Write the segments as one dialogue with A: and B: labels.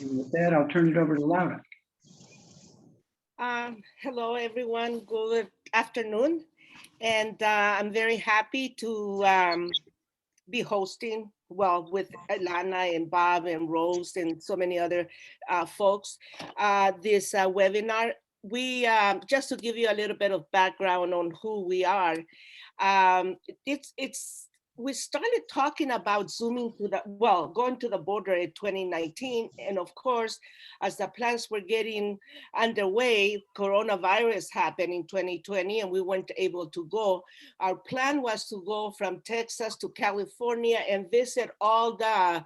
A: And with that, I'll turn it over to Laura.
B: Hello, everyone. Good afternoon. And I'm very happy to be hosting, well, with Alana and Bob and Rose and so many other folks, this webinar. We, just to give you a little bit of background on who we are, we started talking about zooming to the, well, going to the border in 2019. And of course, as the plans were getting underway, coronavirus happened in 2020 and we weren't able to go. Our plan was to go from Texas to California and visit all the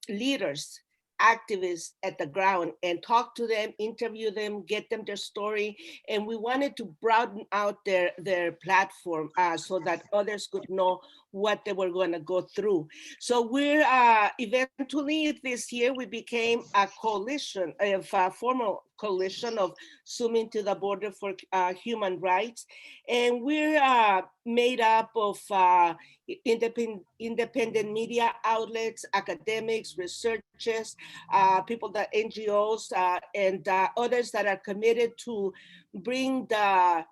B: leaders, activists at the ground and talk to them, interview them, get them their story. And we wanted to broaden out their platform so that others could know what they were going to go through. So we're eventually this year, we became a coalition, a formal coalition of Zooming to the Border for Human Rights. And we're made up of independent media outlets, academics, researchers, people that NGOs and others that are committed to bring the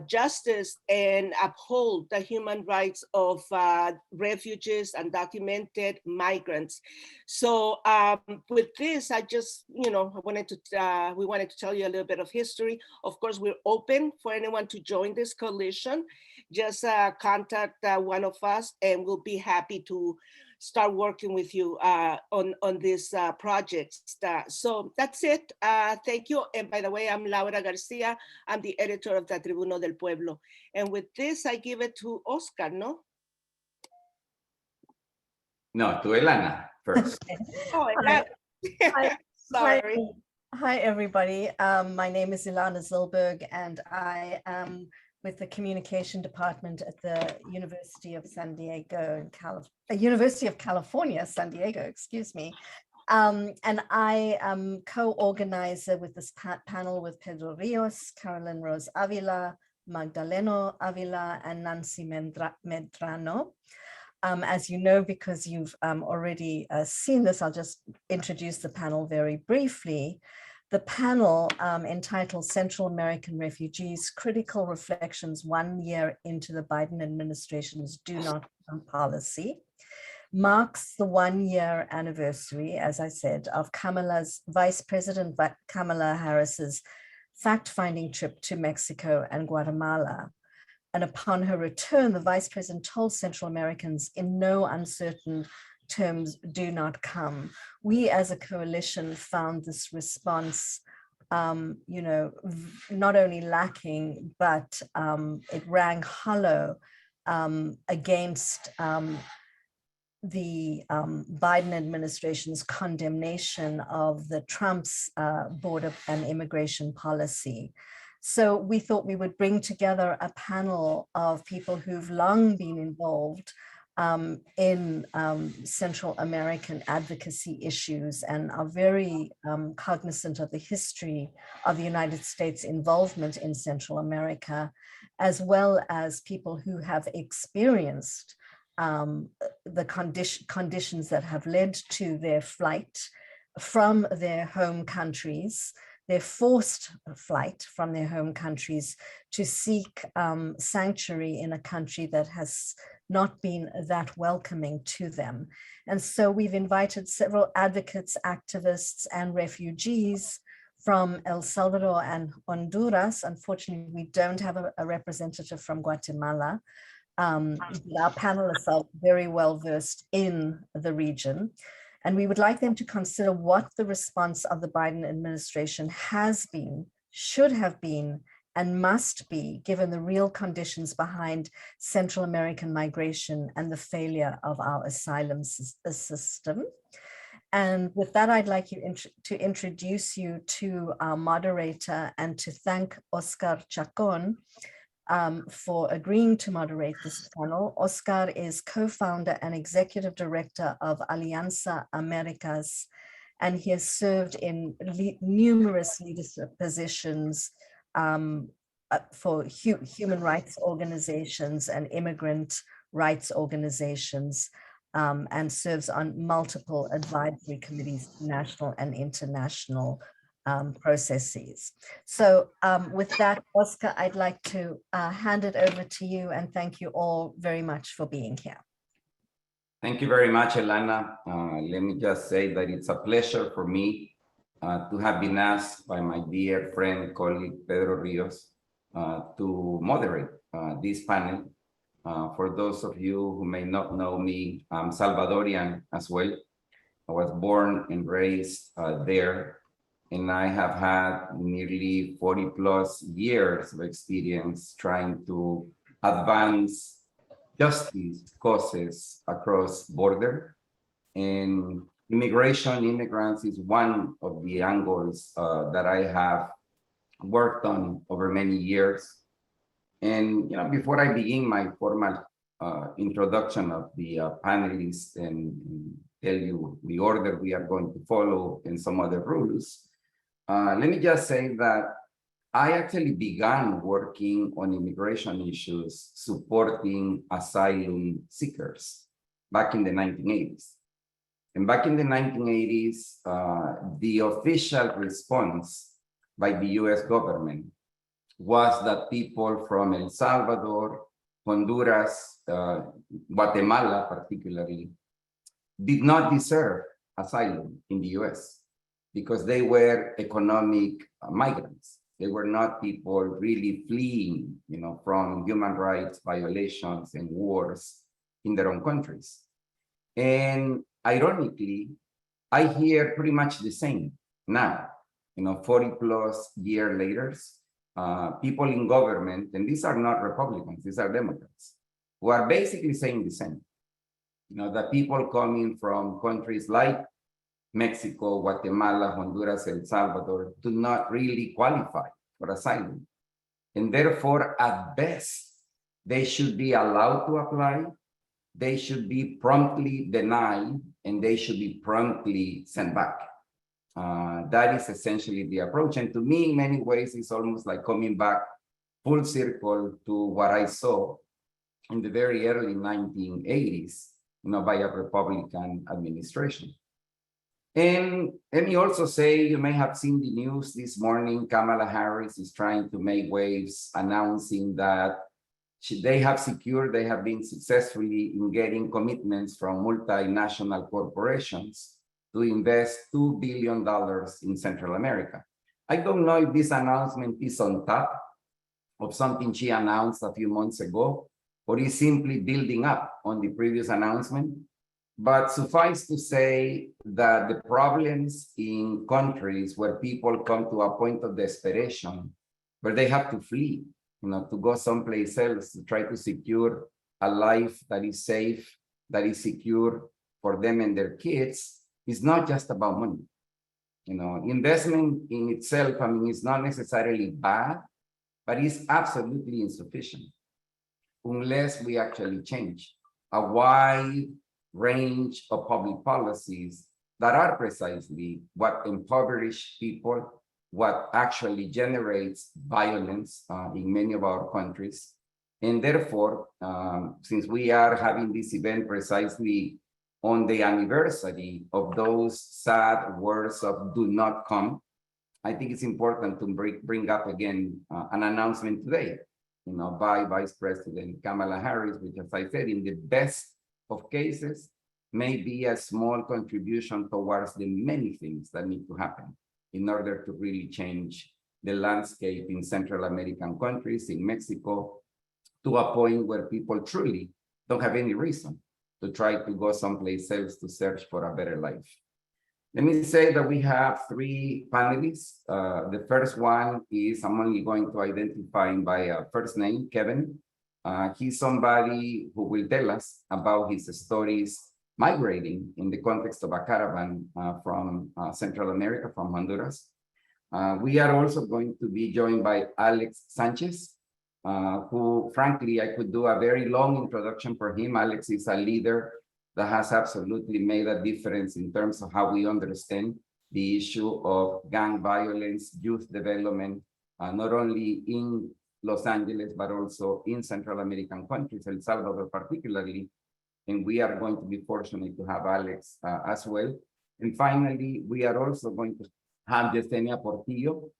B: justice and uphold the human rights of refugees and undocumented migrants. So with this, I just, we wanted to tell you a little bit of history. Of course, we're open for anyone to join this coalition. Just contact one of us and we'll be happy to start working with you on this project. So that's it. Thank you. And by the way, I'm Laura Garcia. I'm the editor of the Tribuno del Pueblo. And with this, I give it to Oscar, no?
C: No, to Elana first.
B: Oh, Elana. Sorry.
D: Hi, everybody. My name is Ilana Zilberg, and I am with the communication department at the University of San Diego, University of California, San Diego, excuse me. And I am co-organizer with this panel with Pedro Rios, Carolyn Rose Avila, Magdaleno Avila, and Nancy Medrano. As you know, because you've already seen this, I'll just introduce the panel very briefly. The panel entitled Central American Refugees, Critical Reflections 1 year into the Biden administration's Do Not Come policy, marks the 1 year anniversary, as I said, of Vice President Kamala Harris's fact-finding trip to Mexico and Guatemala. And upon her return, the Vice President told Central Americans in no uncertain terms, do not come. We as a coalition found this response, not only lacking, but it rang hollow against the Biden administration's condemnation of the Trump's border and immigration policy. So we thought we would bring together a panel of people who've long been involved in Central American advocacy issues and are very cognizant of the history of the United States involvement in Central America, as well as people who have experienced the conditions that have led to their flight from their home countries, their forced flight from their home countries to seek sanctuary in a country that has not been that welcoming to them. And so we've invited several advocates, activists, and refugees from El Salvador and Honduras. Unfortunately, we don't have a representative from Guatemala. Our panelists are very well versed in the region. And we would like them to consider what the response of the Biden administration has been, should have been, and must be, given the real conditions behind Central American migration and the failure of our asylum system. And with that, I'd like you to introduce you to our moderator and to thank Oscar Chacón for agreeing to moderate this panel. Oscar is co-founder and executive director of Alianza Americas, and he has served in numerous leadership positions for human rights organizations and immigrant rights organizations. and serves on multiple advisory committees, national and international processes. So with that, Oscar, I'd like to hand it over to you and thank you all very much for being here.
C: Thank you very much, Elana. Let me just say that it's a pleasure for me to have been asked by my dear friend, colleague, Pedro Rios, to moderate this panel. For those of you who may not know me, I'm Salvadorian as well. I was born and raised there, and I have had nearly 40 plus years of experience trying to advance justice causes across border. And immigrants is one of the angles that I have worked on over many years. And before I begin my formal introduction of the panelists and tell you the order we are going to follow and some other rules, let me just say that I actually began working on immigration issues supporting asylum seekers back in the 1980s. And back in the 1980s, the official response by the US government was that people from El Salvador, Honduras, Guatemala particularly, did not deserve asylum in the US because they were economic migrants. They were not people really fleeing, from human rights violations and wars in their own countries. And ironically, I hear pretty much the same now, 40 plus years later, people in government, and these are not Republicans, these are Democrats, who are basically saying the same. That people coming from countries like Mexico, Guatemala, Honduras, El Salvador do not really qualify for asylum. And therefore, at best, they should be allowed to apply, they should be promptly denied, and they should be promptly sent back. That is essentially the approach. And to me, in many ways, it's almost like coming back full circle to what I saw in the very early 1980s, by a Republican administration. And let me also say, you may have seen the news this morning, Kamala Harris is trying to make waves announcing that they have been successfully in getting commitments from multinational corporations to invest $2 billion in Central America. I don't know if this announcement is on top of something she announced a few months ago, or is simply building up on the previous announcement. But suffice to say that the problems in countries where people come to a point of desperation, where they have to flee, to go someplace else to try to secure a life that is safe, that is secure for them and their kids, is not just about money. Investment in itself, is not necessarily bad, but it's absolutely insufficient unless we actually change a wide range of public policies that are precisely what impoverish people, what actually generates violence in many of our countries. And therefore, since we are having this event precisely on the anniversary of those sad words of "do not come," I think it's important to bring up again an announcement today, by Vice-President Kamala Harris, which, as I said, in the best of cases, may be a small contribution towards the many things that need to happen in order to really change the landscape in Central American countries, in Mexico, to a point where people truly don't have any reason to try to go someplace else to search for a better life. Let me say that we have three panelists. The first one is, I'm only going to identify him by first name, Kevin. He's somebody who will tell us about his stories migrating in the context of a caravan from Central America, from Honduras. We are also going to be joined by Alex Sanchez, who, frankly, I could do a very long introduction for him. Alex is a leader that has absolutely made a difference in terms of how we understand the issue of gang violence, youth development, not only in Los Angeles, but also in Central American countries, El Salvador particularly. and we are going to be fortunate to have Alex as well. And finally, we are also going to have Yesenia Portillo,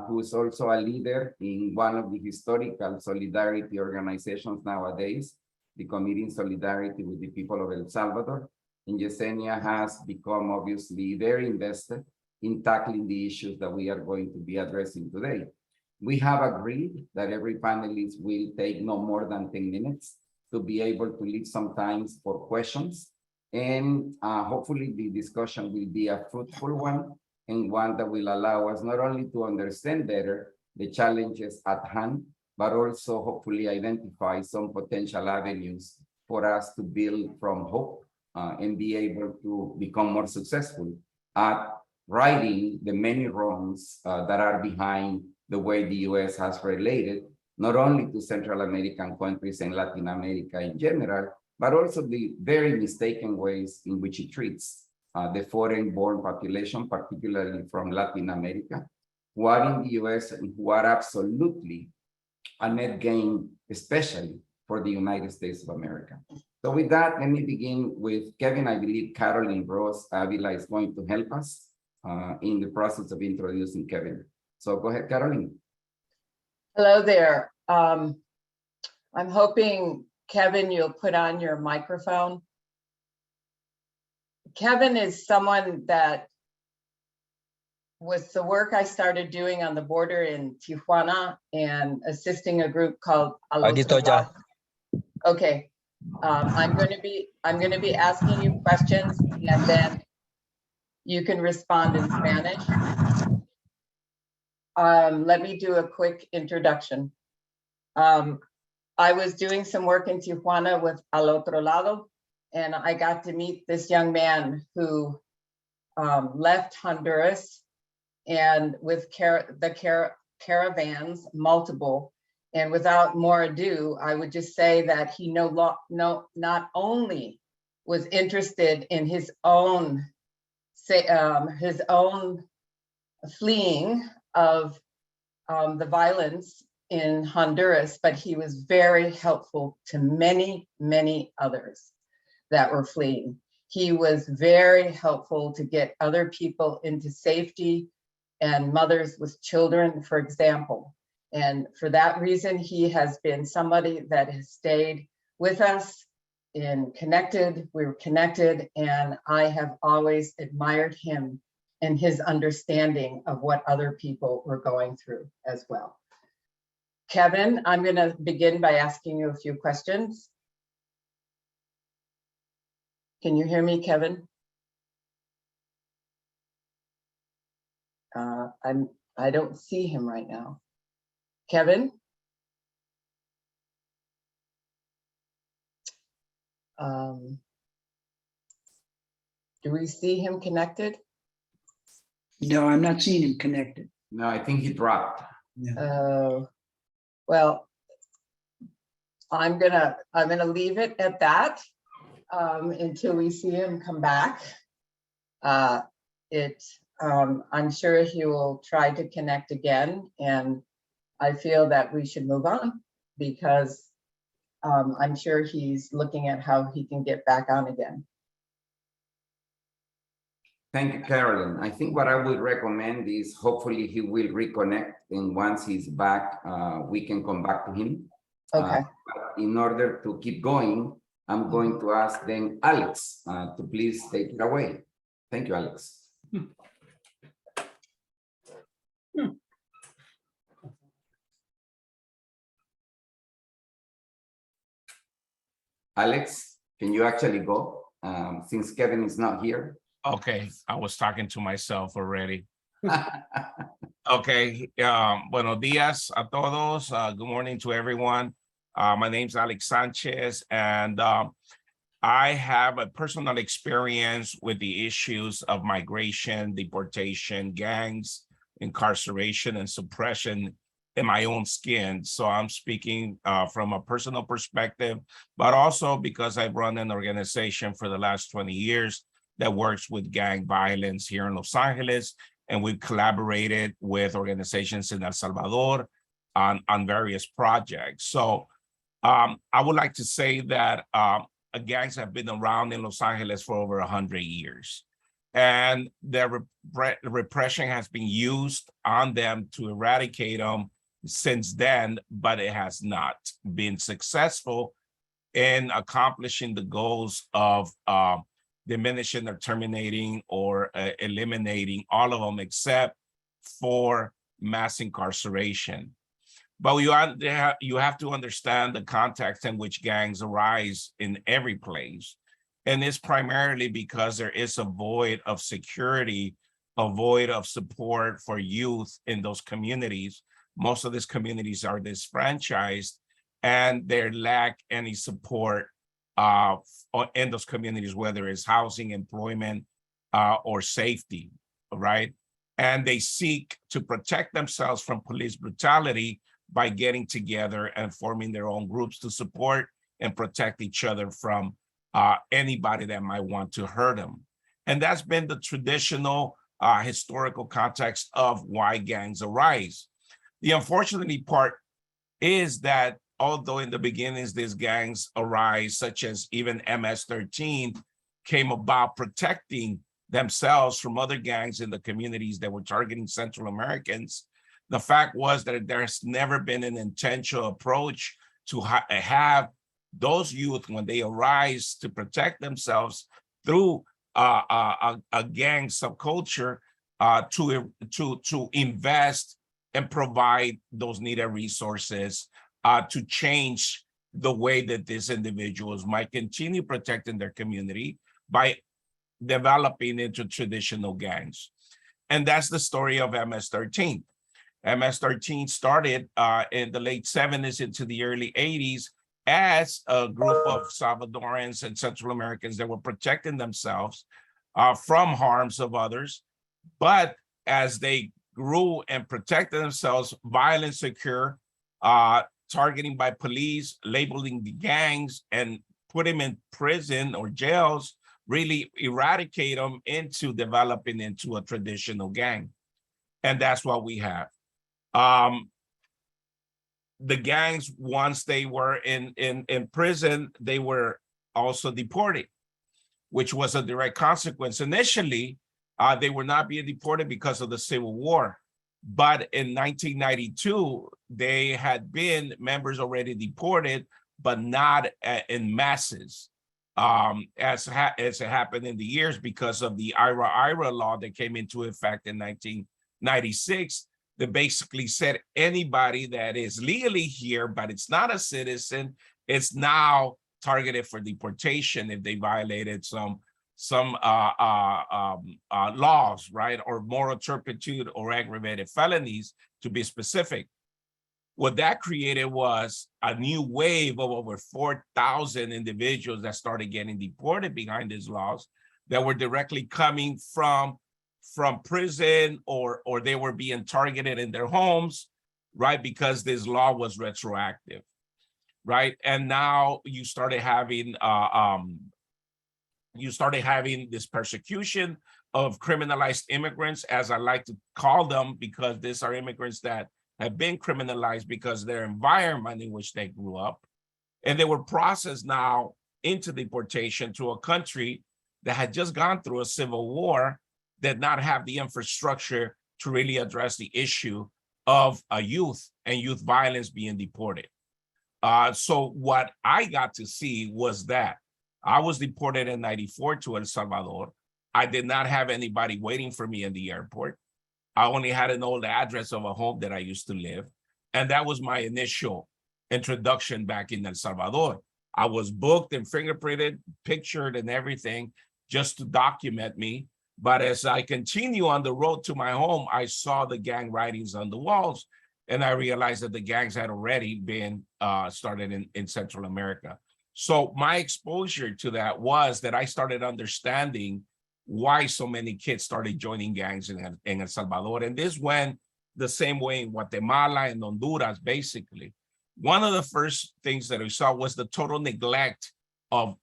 C: who is also a leader in one of the historical solidarity organizations nowadays, the Committee in Solidarity with the People of El Salvador. And Yesenia has become obviously very invested in tackling the issues that we are going to be addressing today. We have agreed that every panelist will take no more than 10 minutes to be able to leave some time for questions. And hopefully the discussion will be a fruitful one and one that will allow us not only to understand better the challenges at hand, but also hopefully identify some potential avenues for us to build from hope and be able to become more successful at righting the many wrongs that are behind the way the U.S. has related, not only to Central American countries and Latin America in general, but also the very mistaken ways in which it treats the foreign-born population, particularly from Latin America, who are in the U.S. and who are absolutely a net gain, especially for the United States of America. So with that, let me begin with Kevin. I believe Caroline Ross Avila is going to help us in the process of introducing Kevin. So go ahead, Caroline.
E: Hello there. I'm hoping, Kevin, you'll put on your microphone. Kevin is someone that, with the work I started doing on the border in Tijuana and assisting a group called Alianza. Okay, I'm going to be asking you questions, and then you can respond in Spanish. Let me do a quick introduction. I was doing some work in Tijuana with Al Otro Lado, and I got to meet this young man who left Honduras and with caravans, multiple. And without more ado, I would just say that he not only was interested in his own fleeing of the violence in Honduras, but he was very helpful to many, many others that were fleeing. He was very helpful to get other people into safety and mothers with children, for example. And for that reason, he has been somebody that has stayed with us and connected. We were connected, and I have always admired him and his understanding of what other people were going through as well. Kevin, I'm going to begin by asking you a few questions. Can you hear me, Kevin? I don't see him right now. Kevin? Do we see him connected?
A: No, I'm not seeing him connected.
C: No, I think he dropped.
E: Well, I'm gonna leave it at that until we see him come back. I'm sure he will try to connect again, and I feel that we should move on because I'm sure he's looking at how he can get back on again.
C: Thank you, Carolyn. I think what I would recommend is hopefully he will reconnect, and once he's back, we can come back to him.
E: Okay.
C: But in order to keep going, I'm going to ask then Alex to please take it away. Thank you, Alex. Alex, can you actually go since Kevin is not here?
F: Okay, I was talking to myself already. Okay, buenos días a todos. Good morning to everyone. My name's Alex Sanchez, and I have a personal experience with the issues of migration, deportation, gangs, incarceration, and suppression in my own skin. So I'm speaking from a personal perspective, but also because I've run an organization for the last 20 years that works with gang violence here in Los Angeles. And we've collaborated with organizations in El Salvador on various projects. So I would like to say that gangs have been around in Los Angeles for over 100 years. And the repression has been used on them to eradicate them since then, but it has not been successful in accomplishing the goals of diminishing or terminating or eliminating all of them except for mass incarceration. But you have to understand the context in which gangs arise in every place. And it's primarily because there is a void of security, a void of support for youth in those communities. Most of these communities are disfranchised and they lack any support in those communities, whether it's housing, employment, or safety, right? And they seek to protect themselves from police brutality by getting together and forming their own groups to support and protect each other from anybody that might want to hurt them. And that's been the traditional historical context of why gangs arise. The unfortunately part is that although in the beginnings these gangs arise, such as even MS-13, came about protecting themselves from other gangs in the communities that were targeting Central Americans, the fact was that there's never been an intentional approach to have those youth, when they arise to protect themselves through a gang subculture, to invest and provide those needed resources to change the way that these individuals might continue protecting their community by developing into traditional gangs. And that's the story of MS-13. MS-13 started in the late 70s into the early 80s as a group of Salvadorans and Central Americans that were protecting themselves from harms of others. But as they grew and protected themselves, violence occurred, targeting by police, labeling the gangs, and put them in prison or jails, really eradicate them into developing into a traditional gang. And that's what we have. The gangs, once they were in prison, they were also deported, which was a direct consequence. Initially, they were not being deported because of the Civil War. But in 1992, they had been members already deported, but not in masses, as it happened in the years because of the IRA law that came into effect in 1996. That basically said anybody that is legally here, but it's not a citizen, it's now targeted for deportation if they violated some laws, right? Or moral turpitude or aggravated felonies, to be specific. What that created was a new wave of over 4,000 individuals that started getting deported behind these laws that were directly coming from prison or they were being targeted in their homes, right? Because this law was retroactive, right? And now you started having this persecution of criminalized immigrants, as I like to call them, because these are immigrants that have been criminalized because of their environment in which they grew up. And they were processed now into deportation to a country that had just gone through a civil war, did not have the infrastructure to really address the issue of youth and youth violence being deported. So what I got to see was that I was deported in '94 to El Salvador. I did not have anybody waiting for me in the airport. I only had an old address of a home that I used to live. And that was my initial introduction back in El Salvador. I was booked and fingerprinted, pictured and everything just to document me. But as I continue on the road to my home, I saw the gang writings on the walls, and I realized that the gangs had already been started in Central America. So my exposure to that was that I started understanding why so many kids started joining gangs in El Salvador. And this went the same way in Guatemala and Honduras, basically. One of the first things that we saw was the total neglect of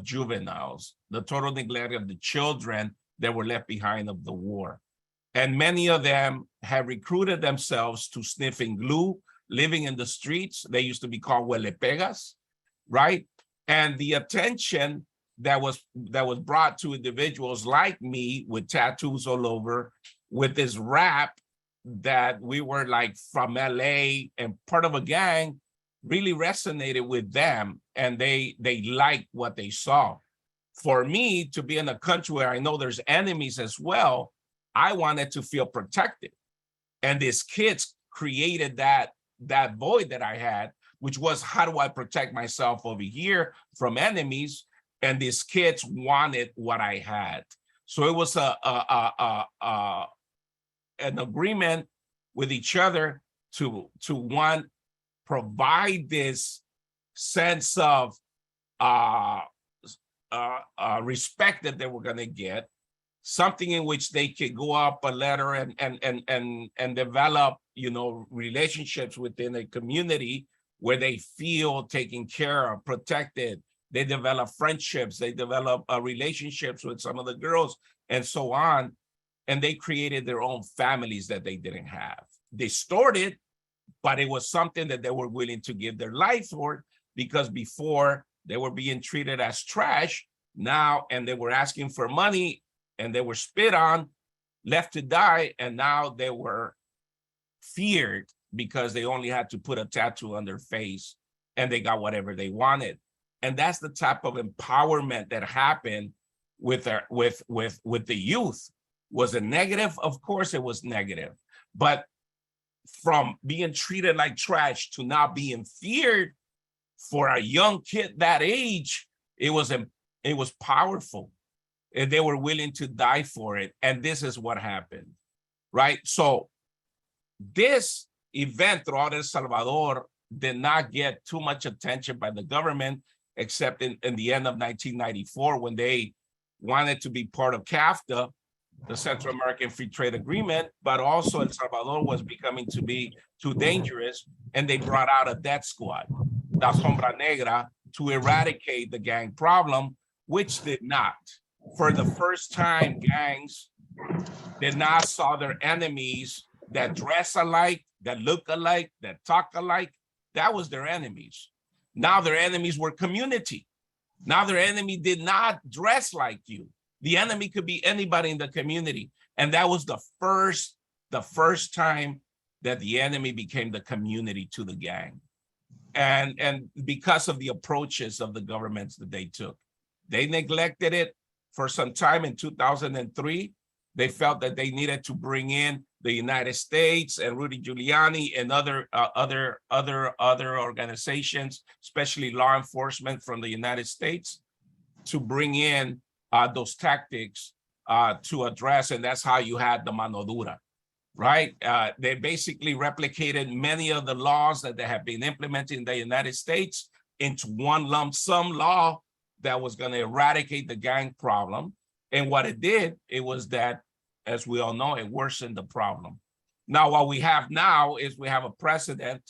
F: juveniles, the total neglect of the children that were left behind of the war. And many of them have recruited themselves to sniffing glue, living in the streets. They used to be called huelepegas, right? And the attention that was brought to individuals like me with tattoos all over, with this rap that we were like from LA and part of a gang, really resonated with them, and they liked what they saw. For me to be in a country where I know there's enemies as well, I wanted to feel protected. And these kids created that void that I had, which was, how do I protect myself over here from enemies? And these kids wanted what I had. So it was an agreement with each other to one, provide this sense of respect that they were going to get, something in which they could go up a ladder and develop, relationships within a community where they feel taken care of, protected. They develop friendships, they develop relationships with some of the girls and so on. And they created their own families that they didn't have. Distorted, but it was something that they were willing to give their life for, because before they were being treated as trash now, and they were asking for money, and they were spit on, left to die, and now they were feared because they only had to put a tattoo on their face and they got whatever they wanted. And that's the type of empowerment that happened with the youth. Was it negative? Of course it was negative. But from being treated like trash to not being feared for a young kid that age, it was powerful. And they were willing to die for it. And this is what happened, right? So this event throughout El Salvador did not get too much attention by the government, except in the end of 1994, when they wanted to be part of CAFTA, the Central American Free Trade Agreement, but also El Salvador was becoming to be too dangerous, and they brought out a death squad, La Sombra Negra, to eradicate the gang problem, which did not. For the first time, gangs did not saw their enemies that dress alike, that look alike, that talk alike. That was their enemies. Now their enemies were community. Now their enemy did not dress like you. The enemy could be anybody in the community. And that was the first time that the enemy became the community to the gang. And because of the approaches of the governments that they took, they neglected it for some time. In 2003, they felt that they needed to bring in the United States and Rudy Giuliani and other organizations, especially law enforcement from the United States, to bring in those tactics to address, and that's how you had the mano dura, right? They basically replicated many of the laws that they have been implemented in the United States into one lump sum law that was going to eradicate the gang problem. And what it did, it was that, as we all know, it worsened the problem. Now, what we have now is we have a president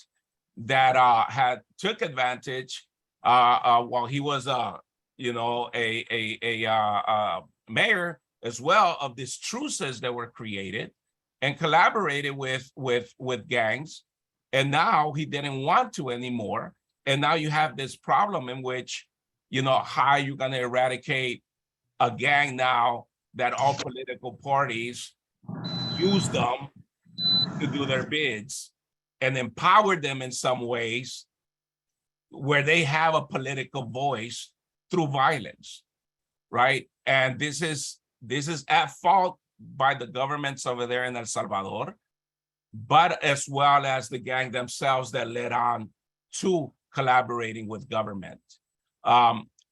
F: that took advantage while he was a mayor as well, of these truces that were created and collaborated with gangs. And now he didn't want to anymore. And now you have this problem in which, how are you going to eradicate a gang now that all political parties use them to do their bids and empower them in some ways where they have a political voice through violence, right? And this is at fault by the governments over there in El Salvador, but as well as the gang themselves that led on to collaborating with government.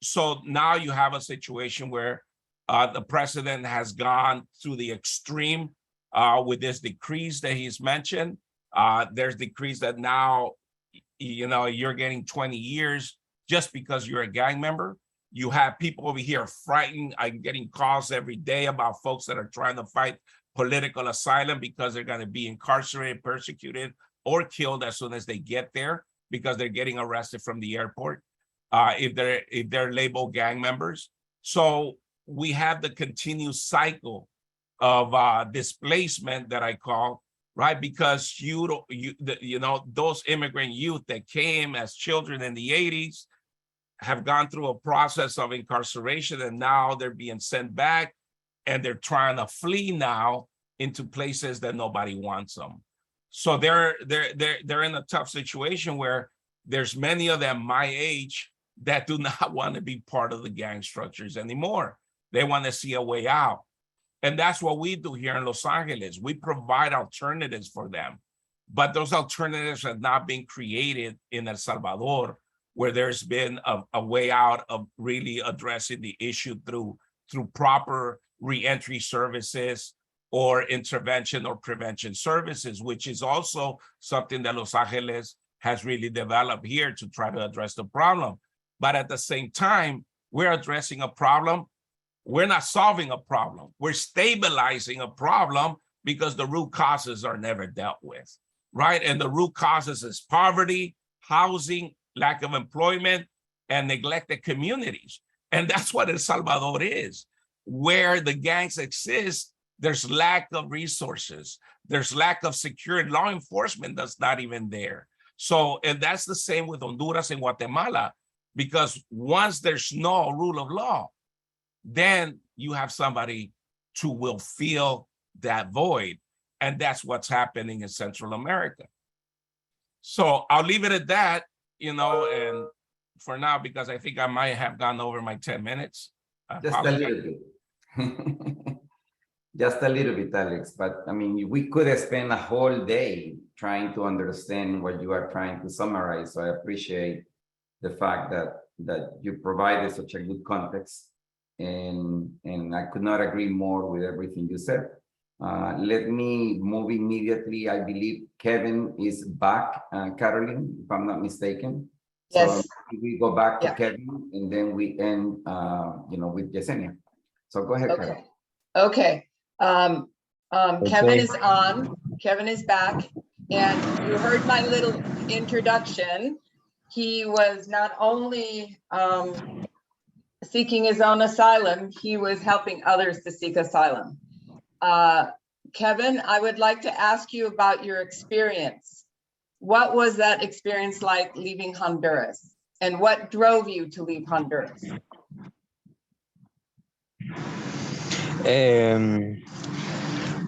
F: So now you have a situation where the president has gone to the extreme with this decrees that he's mentioned. There's decrees that now, you're getting 20 years just because you're a gang member. You have people over here frightened. I'm getting calls every day about folks that are trying to fight political asylum because they're going to be incarcerated, persecuted, or killed as soon as they get there because they're getting arrested from the airport if they're labeled gang members. So we have the continued cycle of displacement that I call, right? Because those immigrant youth that came as children in the 80s have gone through a process of incarceration, and now they're being sent back, and they're trying to flee now into places that nobody wants them. So they're in a tough situation where there's many of them my age that do not want to be part of the gang structures anymore. They want to see a way out. And that's what we do here in Los Angeles. We provide alternatives for them. But those alternatives have not been created in El Salvador, where there's been a way out of really addressing the issue through proper reentry services or intervention or prevention services, which is also something that Los Angeles has really developed here to try to address the problem. But at the same time, we're addressing a problem. We're not solving a problem. We're stabilizing a problem because the root causes are never dealt with, right? And the root causes is poverty, housing, lack of employment, and neglected communities. And that's what El Salvador is. Where the gangs exist, there's lack of resources. There's lack of security. Law enforcement that's not even there. So, and that's the same with Honduras and Guatemala, because once there's no rule of law, then you have somebody who will fill that void. And that's what's happening in Central America. So I'll leave it at that, you know, and for now, because I think I might have gone over my 10 minutes.
C: Just a little bit. Just a little bit, Alex. But I mean, we could spend a whole day trying to understand what you are trying to summarize. So I appreciate the fact that you provided such a good context. And I could not agree more with everything you said. Let me move immediately. I believe Kevin is back, Caroline, if I'm not mistaken.
E: Yes.
C: So we go back to
E: Yeah.
C: Kevin, and then we end, with Yesenia. So go ahead, Kevin.
E: Okay. Kevin is on. Kevin is back. And you heard my little introduction. He was not only seeking his own asylum, he was helping others to seek asylum. Kevin, I would like to ask you about your experience. What was that experience like leaving Honduras? And what drove you to leave Honduras?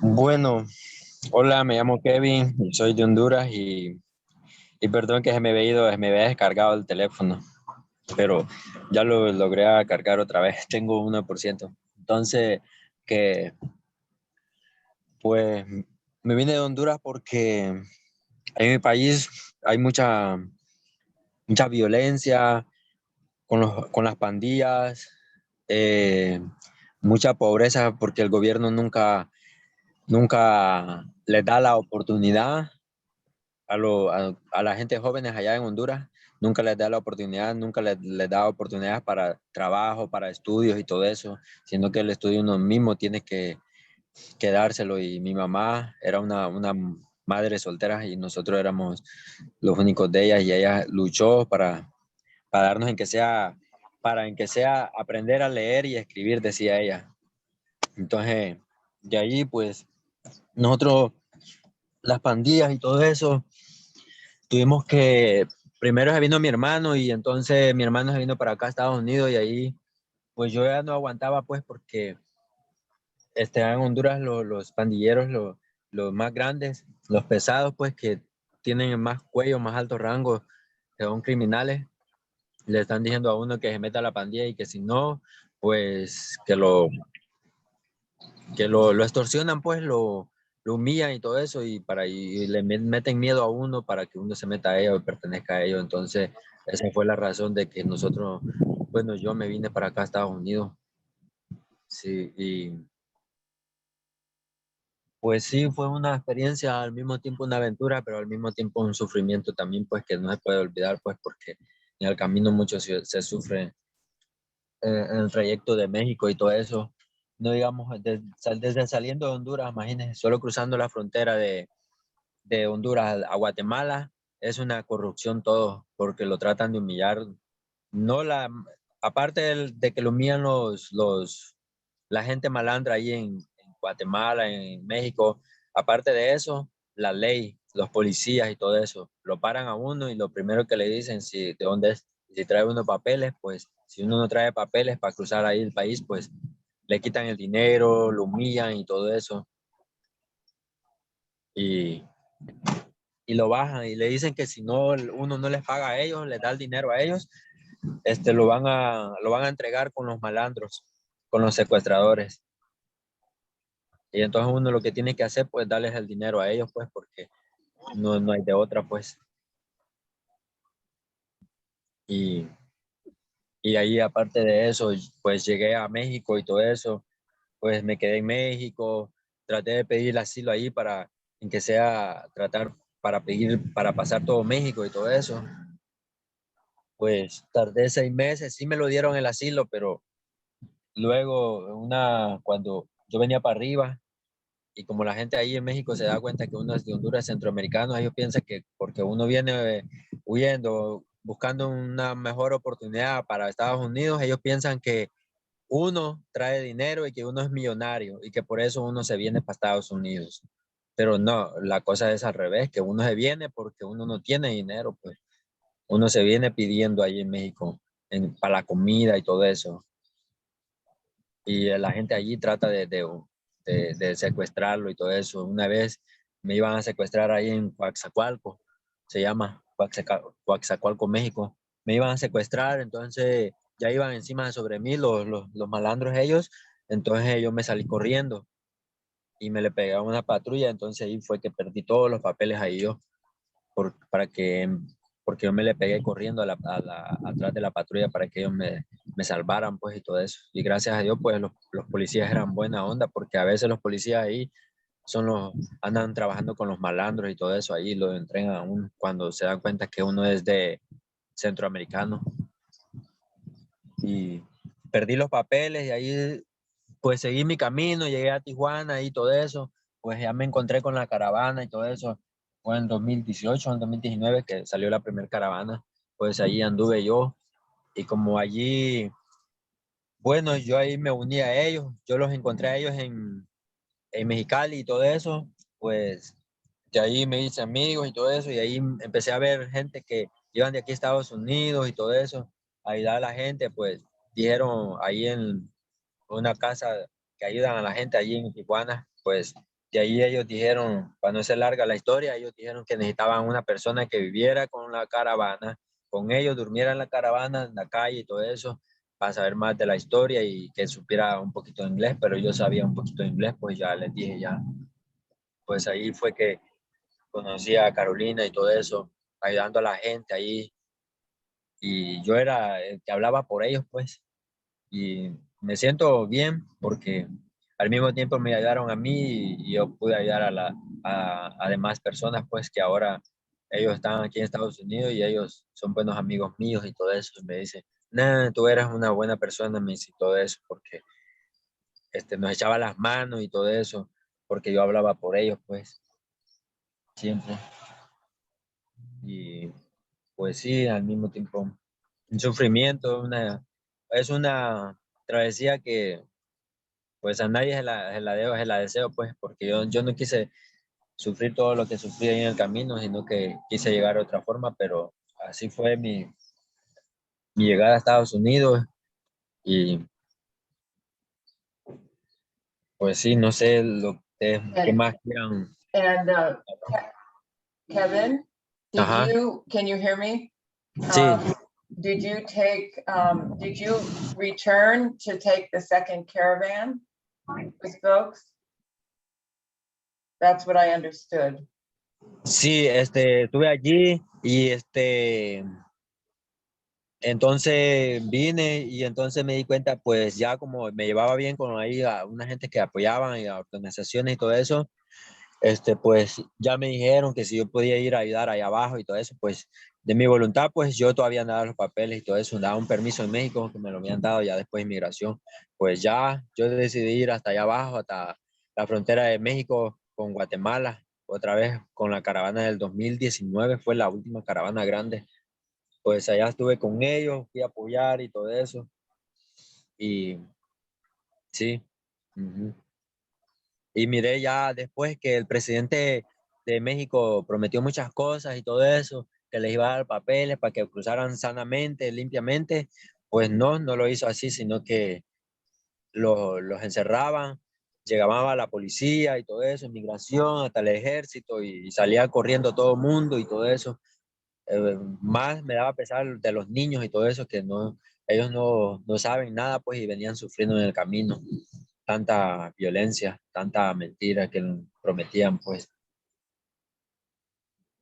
G: Bueno, hola, me llamo Kevin, soy de Honduras y perdón que se me había descargado el teléfono, pero ya lo logré cargar otra vez, tengo 1%. Entonces, pues me vine de Honduras porque en mi país hay mucha violencia con las pandillas, mucha pobreza porque el gobierno nunca les da la oportunidad a la gente jóvenes allá en Honduras, nunca les da la oportunidad, nunca les da oportunidades para trabajo, para estudios y todo eso, sino que el estudio uno mismo tiene que dárselo. Y mi mamá era una madre soltera y nosotros éramos los únicos de ella, y ella luchó para darnos en que sea aprender a leer y escribir, decía ella. Entonces, de allí pues nosotros, las pandillas y todo eso, tuvimos que, primero se vino mi hermano, y entonces mi hermano se vino para acá a Estados Unidos, y ahí pues yo ya no aguantaba, pues, porque en Honduras los pandilleros, los más grandes, los pesados, pues, que tienen más cuello, más alto rango, que son criminales, le están diciendo a uno que se meta a la pandilla, y que si no, pues que lo extorsionan, pues lo humillan y todo eso, y le meten miedo a uno para que uno se meta a ellos y pertenezca a ellos. Entonces esa fue la razón de que nosotros, bueno, yo me vine para acá a Estados Unidos. Sí, y pues sí, fue una experiencia, al mismo tiempo una aventura, pero al mismo tiempo un sufrimiento también, pues, que no se puede olvidar, pues, porque en el camino mucho se sufre, en el trayecto de México y todo eso. No digamos, desde saliendo de Honduras, imagínense, solo cruzando la frontera de Honduras a Guatemala, es una corrupción todo, porque lo tratan de humillar. Aparte de que lo humillan la gente malandra ahí en Guatemala, en México, aparte de eso, la ley, los policías y todo eso, lo paran a uno, y lo primero que le dicen, si de dónde es, Si trae uno papeles, pues si uno no trae papeles para cruzar ahí el país, pues le quitan el dinero, lo humillan y todo eso. Y lo bajan y le dicen que si no, uno no les paga a ellos, les da el dinero a ellos, lo van a entregar con los malandros, con los secuestradores. Y entonces uno lo que tiene que hacer, pues darles el dinero a ellos, pues porque no hay de otra, pues. Y ahí aparte de eso, pues llegué a México y todo eso, pues me quedé en México, traté de pedir asilo ahí para, en que sea, tratar para pedir, para pasar todo México y todo eso. Pues tardé 6 meses, sí me lo dieron el asilo, pero luego cuando yo venía para arriba, y como la gente ahí en México se da cuenta que uno es de Honduras, centroamericano, ellos piensan que porque uno viene huyendo, buscando una mejor oportunidad para Estados Unidos, ellos piensan que uno trae dinero y que uno es millonario y que por eso uno se viene para Estados Unidos. Pero no, la cosa es al revés, que uno se viene porque uno no tiene dinero, pues uno se viene pidiendo ahí en México para la comida y todo eso. Y la gente allí trata de secuestrarlo y todo eso. Una vez me iban a secuestrar ahí en Coaxacualco, se llama Coaxacualco, México. Me iban a secuestrar, entonces ya iban encima sobre mí los malandros ellos, entonces yo me salí corriendo y me le pegué a una patrulla, entonces ahí fue que perdí todos los papeles ahí yo, porque yo me le pegué corriendo atrás de la patrulla para que ellos me salvaran, pues, y todo eso. Y gracias a Dios, pues, los policías eran buena onda, porque a veces los policías ahí andan trabajando con los malandros y todo eso, ahí lo entregan a uno cuando se dan cuenta que uno es de centroamericano. Y perdí los papeles y ahí, pues, seguí mi camino, llegué a Tijuana y todo eso, pues ya me encontré con la caravana y todo eso. Fue en 2018, en 2019 que salió la primera caravana, pues allí anduve yo y como allí, bueno, yo ahí me uní a ellos, yo los encontré a ellos en Mexicali y todo eso, pues de ahí me hice amigos y todo eso y ahí empecé a ver gente que iban de aquí a Estados Unidos y todo eso, a ayudar a la gente, pues dijeron ahí en una casa que ayudan a la gente allí en Tijuana, pues de ahí ellos dijeron, para no ser larga la historia, ellos dijeron que necesitaban una persona que viviera con la caravana, con ellos, durmiera en la caravana, en la calle y todo eso, para saber más de la historia y que supiera un poquito de inglés, pero yo sabía un poquito de inglés, pues ya les dije ya, pues ahí fue que conocí a Carolina y todo eso, ayudando a la gente ahí, y yo era el que hablaba por ellos, pues, y me siento bien porque al mismo tiempo me ayudaron a mí y yo pude ayudar a demás personas, pues que ahora ellos están aquí en Estados Unidos y ellos son buenos amigos míos y todo eso. Y me dicen, nah, tú eras una buena persona, me dice todo eso, porque nos echaba las manos y todo eso, porque yo hablaba por ellos, pues, siempre. Y pues sí, al mismo tiempo, un sufrimiento, es una travesía que pues a nadie se la deseo, pues, porque yo no quise sufrir todo lo que sufrí ahí en el camino, sino que quise llegar de otra forma, pero así fue mi llegada a Estados Unidos y pues sí, no sé qué más quieran.
E: And Kevin,
G: Ajá,
E: can you hear me?
G: sí,
E: Did you return to take the second caravan with folks? That's what I understood.
G: sí, estuve allí y entonces vine y entonces me di cuenta, pues ya como me llevaba bien con ahí a una gente que apoyaban y a organizaciones y todo eso, pues ya me dijeron que si yo podía ir a ayudar allá abajo y todo eso, pues de mi voluntad, pues yo todavía andaba los papeles y todo eso, daba un permiso en México que me lo habían dado ya después de inmigración, pues ya yo decidí ir hasta allá abajo, hasta la frontera de México con Guatemala, otra vez con la caravana del 2019, fue la última caravana grande, pues allá estuve con ellos, fui a apoyar y todo eso, y sí. Ujú. Y miré ya después que el presidente de México prometió muchas cosas y todo eso, que les iba a dar papeles para que cruzaran sanamente, limpiamente, pues no lo hizo así, sino que los encerraban, llegaba la policía y todo eso, inmigración, hasta el ejército, y salía corriendo todo el mundo y todo eso. Más me daba pesar de los niños y todo eso, que no, ellos no saben nada, pues, y venían sufriendo en el camino. Tanta violencia, tanta mentira que prometían, pues.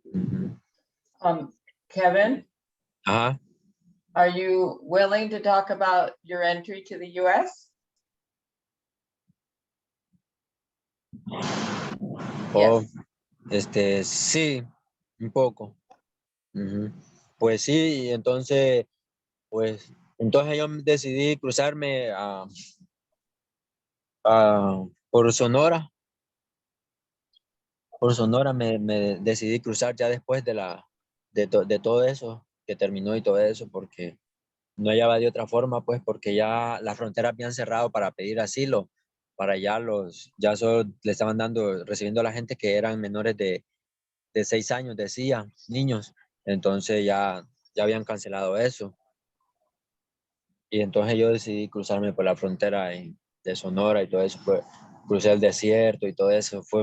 G: Ujú.
E: Kevin,
G: Ajá.
E: are you willing to talk about your entry to the US?
G: Oh,
E: Yes.
G: sí, un poco. Ujú. Pues sí, y entonces yo decidí cruzarme por Sonora. Por Sonora me decidí cruzar ya después de todo eso, que terminó y todo eso, porque no hallaba de otra forma, pues, porque ya las fronteras habían cerrado para pedir asilo, para ya solo le estaban recibiendo a la gente que eran menores de 6 años, decían, niños. Entonces ya habían cancelado eso. Y entonces yo decidí cruzarme por la frontera de Sonora y todo eso, pues, crucé el desierto y todo eso. Fue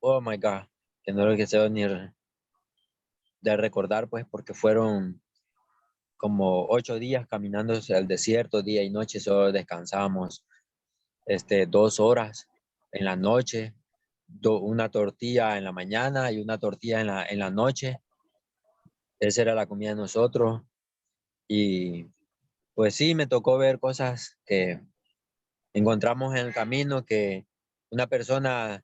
G: oh my God, que no lo quisiera ni de recordar, pues, porque fueron como 8 días caminando hacia el desierto, día y noche, solo descansamos 2 horas en la noche, una tortilla en la mañana y una tortilla en la noche. Esa era la comida de nosotros. Y pues sí, me tocó ver cosas que encontramos en el camino, que una persona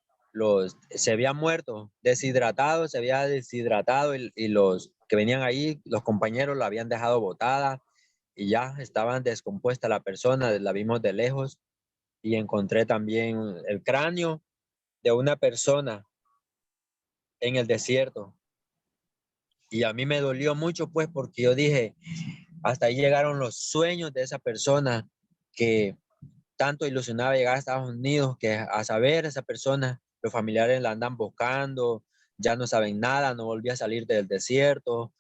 G: se había muerto, se había deshidratado, y los que venían ahí, los compañeros, la habían dejado botada y ya estaban descompuesta la persona, la vimos de lejos. Y encontré también el cráneo de una persona en el desierto. Y a mí me dolió mucho, pues, porque yo dije, hasta ahí llegaron los sueños de esa persona que tanto ilusionaba llegar a Estados Unidos, que a saber esa persona, los familiares la andan buscando, ya no saben nada, no volvió a salir del desierto,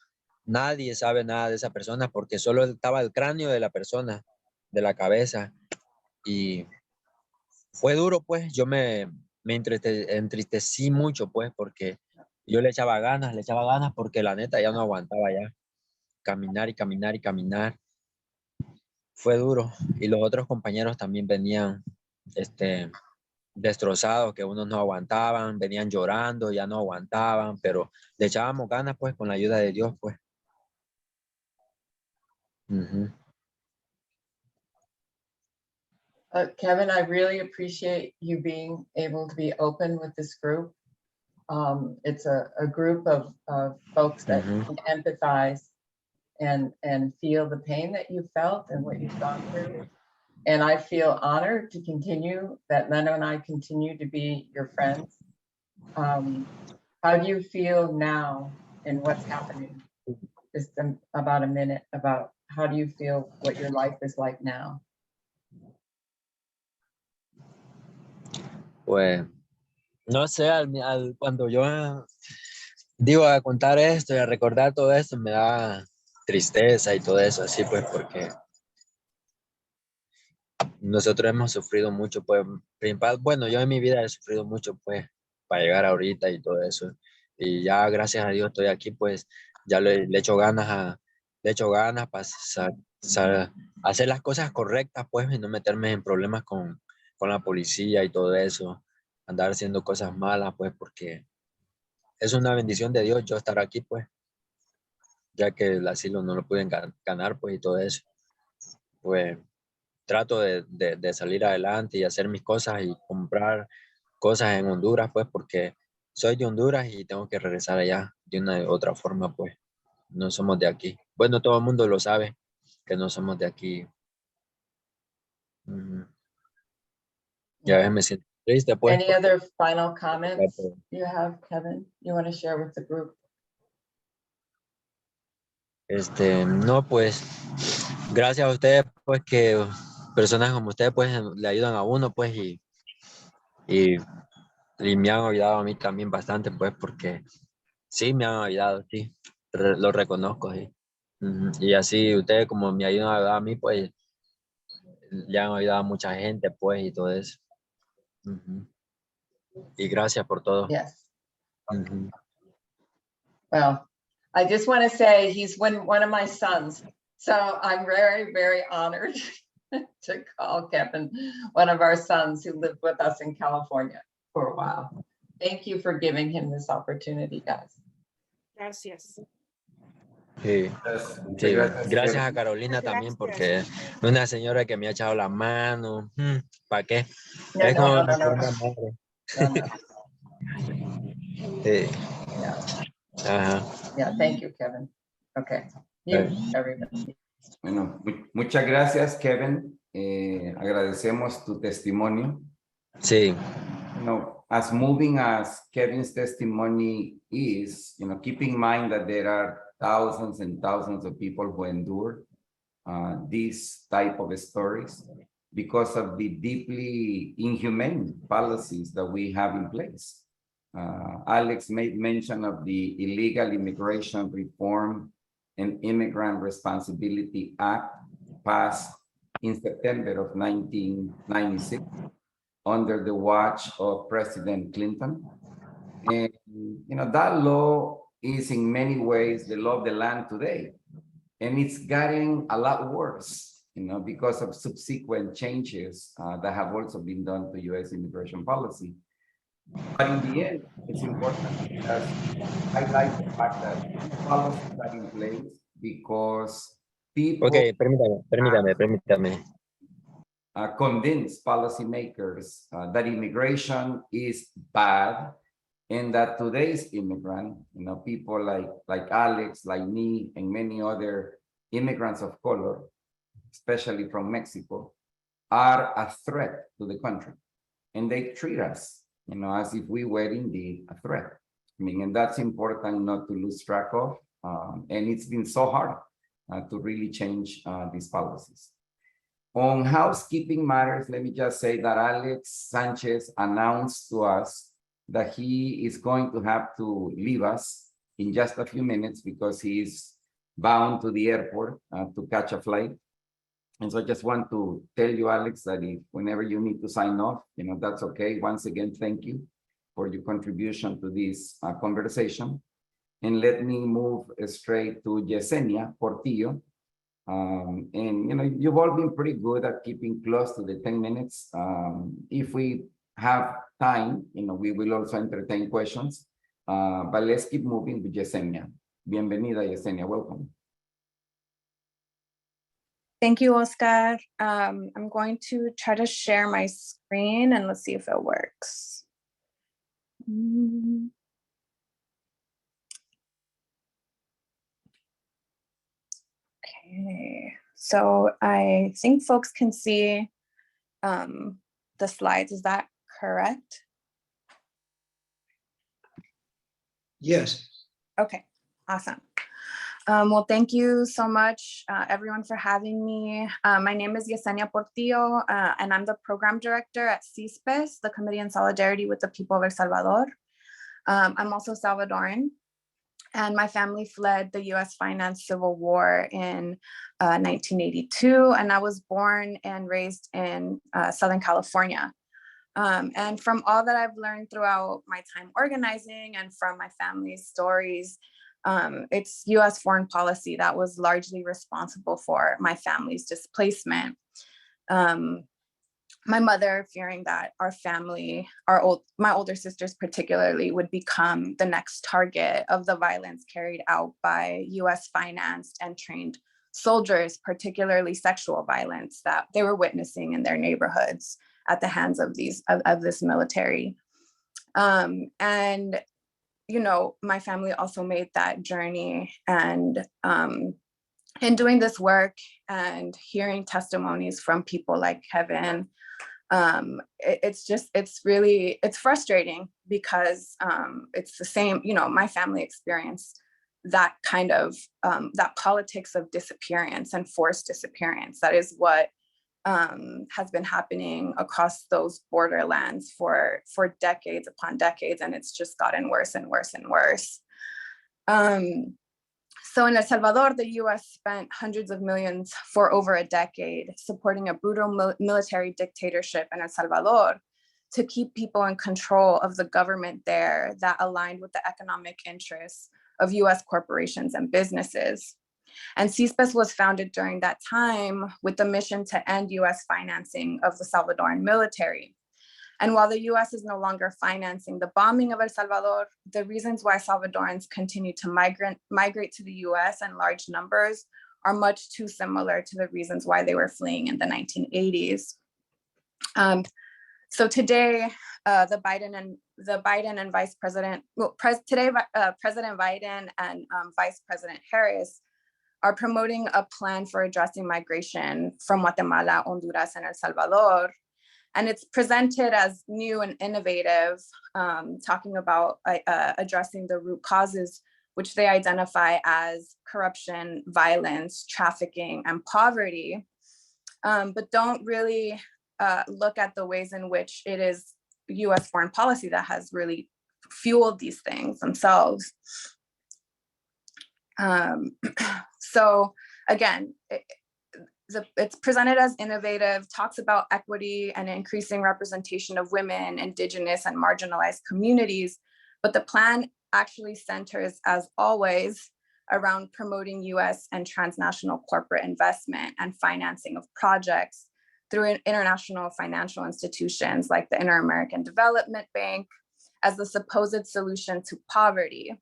G: nadie sabe nada de esa persona porque solo estaba el cráneo de la persona, de la cabeza. Y fue duro, pues, me entristecí mucho, pues, porque yo le echaba ganas porque la neta ya no aguantaba ya caminar y caminar y caminar. Fue duro. Y los otros compañeros también venían, destrozados, que unos no aguantaban, venían llorando, ya no aguantaban, pero le echábamos ganas, pues, con la ayuda de Dios, pues. Ujú.
E: Kevin, I really appreciate you being able to be open with this group. It's a group of folks that
G: Ujú.
E: can empathize and feel the pain that you felt and what you've gone through. And I feel honored to continue, that Leno and I continue to be your friends. How do you feel now and what's happening? Just about a minute about how do you feel what your life is like now?
G: Pues, no sé, cuando yo digo a contar esto y a recordar todo esto, me da tristeza y todo eso, así pues, porque nosotros hemos sufrido mucho, pues, bueno, yo en mi vida he sufrido mucho, pues, para llegar ahorita y todo eso. Y ya, gracias a Dios, estoy aquí, pues, ya le echo ganas para hacer las cosas correctas, pues, y no meterme en problemas con la policía y todo eso, andar haciendo cosas malas, pues, porque es una bendición de Dios yo estar aquí, pues, ya que el asilo no lo pueden ganar, pues, y todo eso. Pues, trato de salir adelante y hacer mis cosas y comprar cosas en Honduras, pues, porque soy de Honduras y tengo que regresar allá de una u otra forma, pues. No somos de aquí. Bueno, todo el mundo lo sabe, que no somos de aquí. Ujú. Y a veces me siento triste, pues.
E: Any other final comments you have, Kevin, you want to share with the group?
G: No, pues, gracias a ustedes, pues, que personas como ustedes, pues, le ayudan a uno, pues, y me han ayudado a mí también bastante, pues, porque sí me han ayudado, sí. lo reconozco, sí. Y así ustedes como me ayudan a mí, pues ya han ayudado a mucha gente, pues, y todo eso. Y gracias por todo.
E: Yes. Well, I just want to say he's one of my sons. So I'm very, very honored to call Kevin one of our sons who lived with us in California for a while. Thank you for giving him this opportunity, guys.
B: Gracias.
G: Sí. Sí, gracias a Carolina
B: Gracias.
G: también, porque es una señora que me ha echado la mano. ¿Para qué?
E: No,
G: Es
E: no,
G: como
E: no,
G: una
E: no, no,
G: segunda
E: no.
G: madre.
E: No.
G: Sí.
E: Yeah.
G: Ajá.
E: Yeah, thank you, Kevin. Okay. You, everybody.
C: Bueno, muchas gracias, Kevin. Agradecemos tu testimonio.
G: Sí.
C: You know, as moving as Kevin's testimony is, you know, keep in mind that there are thousands and thousands of people who endure these type of stories because of the deeply inhumane policies that we have in place. Alex made mention of the Illegal Immigration Reform and Immigrant Responsibility Act passed in September of 1996 under the watch of President Clinton. And, you know, that law is in many ways the law of the land today. And it's getting a lot worse, you know, because of subsequent changes that have also been done to US immigration policy. But in the end, it's important because highlight the fact that policies are in place because people
G: Ok, permítame.
C: convince policymakers that immigration is bad and that today's immigrant, you know, people like Alex, like me, and many other immigrants of color, especially from Mexico, are a threat to the country. And they treat us, you know, as if we were indeed a threat. I mean, and that's important not to lose track of. And it's been so hard to really change these policies. On housekeeping matters, let me just say that Alex Sanchez announced to us that he is going to have to leave us in just a few minutes because he's bound to the airport to catch a flight. And so I just want to tell you, Alex, that if whenever you need to sign off, you know, that's okay. Once again, thank you for your contribution to this conversation. And let me move straight to Yesenia Portillo. And, you know, you've all been pretty good at keeping close to the 10 minutes. If we have time, you know, we will also entertain questions. But let's keep moving with Yesenia. Bienvenida, Yesenia. Welcome.
H: Thank you, Oscar. I'm going to try to share my screen and let's see if it works. Okay, so I think folks can see the slides. Is that correct?
A: Yes.
H: Okay, awesome. Well, thank you so much, everyone, for having me. My name is Yesenia Portillo, and I'm the program director at CISPES, the Committee in Solidarity with the People of El Salvador. I'm also Salvadoran, and my family fled the US-financed civil war in 1982, and I was born and raised in Southern California. And from all that I've learned throughout my time organizing and from my family's stories, it's US foreign policy that was largely responsible for my family's displacement. My mother, fearing that our family, my older sisters particularly, would become the next target of the violence carried out by US financed and trained soldiers, particularly sexual violence that they were witnessing in their neighborhoods at the hands of this military. And you know, my family also made that journey, and in doing this work and hearing testimonies from people like Kevin, it's frustrating because it's the same, you know, my family experienced that kind of, that politics of disappearance and forced disappearance. That is what has been happening across those borderlands for decades upon decades, and it's just gotten worse and worse and worse. So in El Salvador, the US spent hundreds of millions for over a decade supporting a brutal military dictatorship in El Salvador to keep people in control of the government there that aligned with the economic interests of US corporations and businesses. And CISPES was founded during that time with the mission to end US financing of the Salvadoran military. And while the US is no longer financing the bombing of El Salvador, the reasons why Salvadorans continue to migrate to the US in large numbers are much too similar to the reasons why they were fleeing in the 1980s. So today, the Biden and Vice President, President Biden and Vice President Harris are promoting a plan for addressing migration from Guatemala, Honduras, and El Salvador. And it's presented as new and innovative, talking about addressing the root causes, which they identify as corruption, violence, trafficking, and poverty, but don't really look at the ways in which it is US foreign policy that has really fueled these things themselves. So again, it's presented as innovative, talks about equity and increasing representation of women, indigenous, and marginalized communities, but the plan actually centers, as always, around promoting US and transnational corporate investment and financing of projects through international financial institutions like the Inter-American Development Bank as the supposed solution to poverty.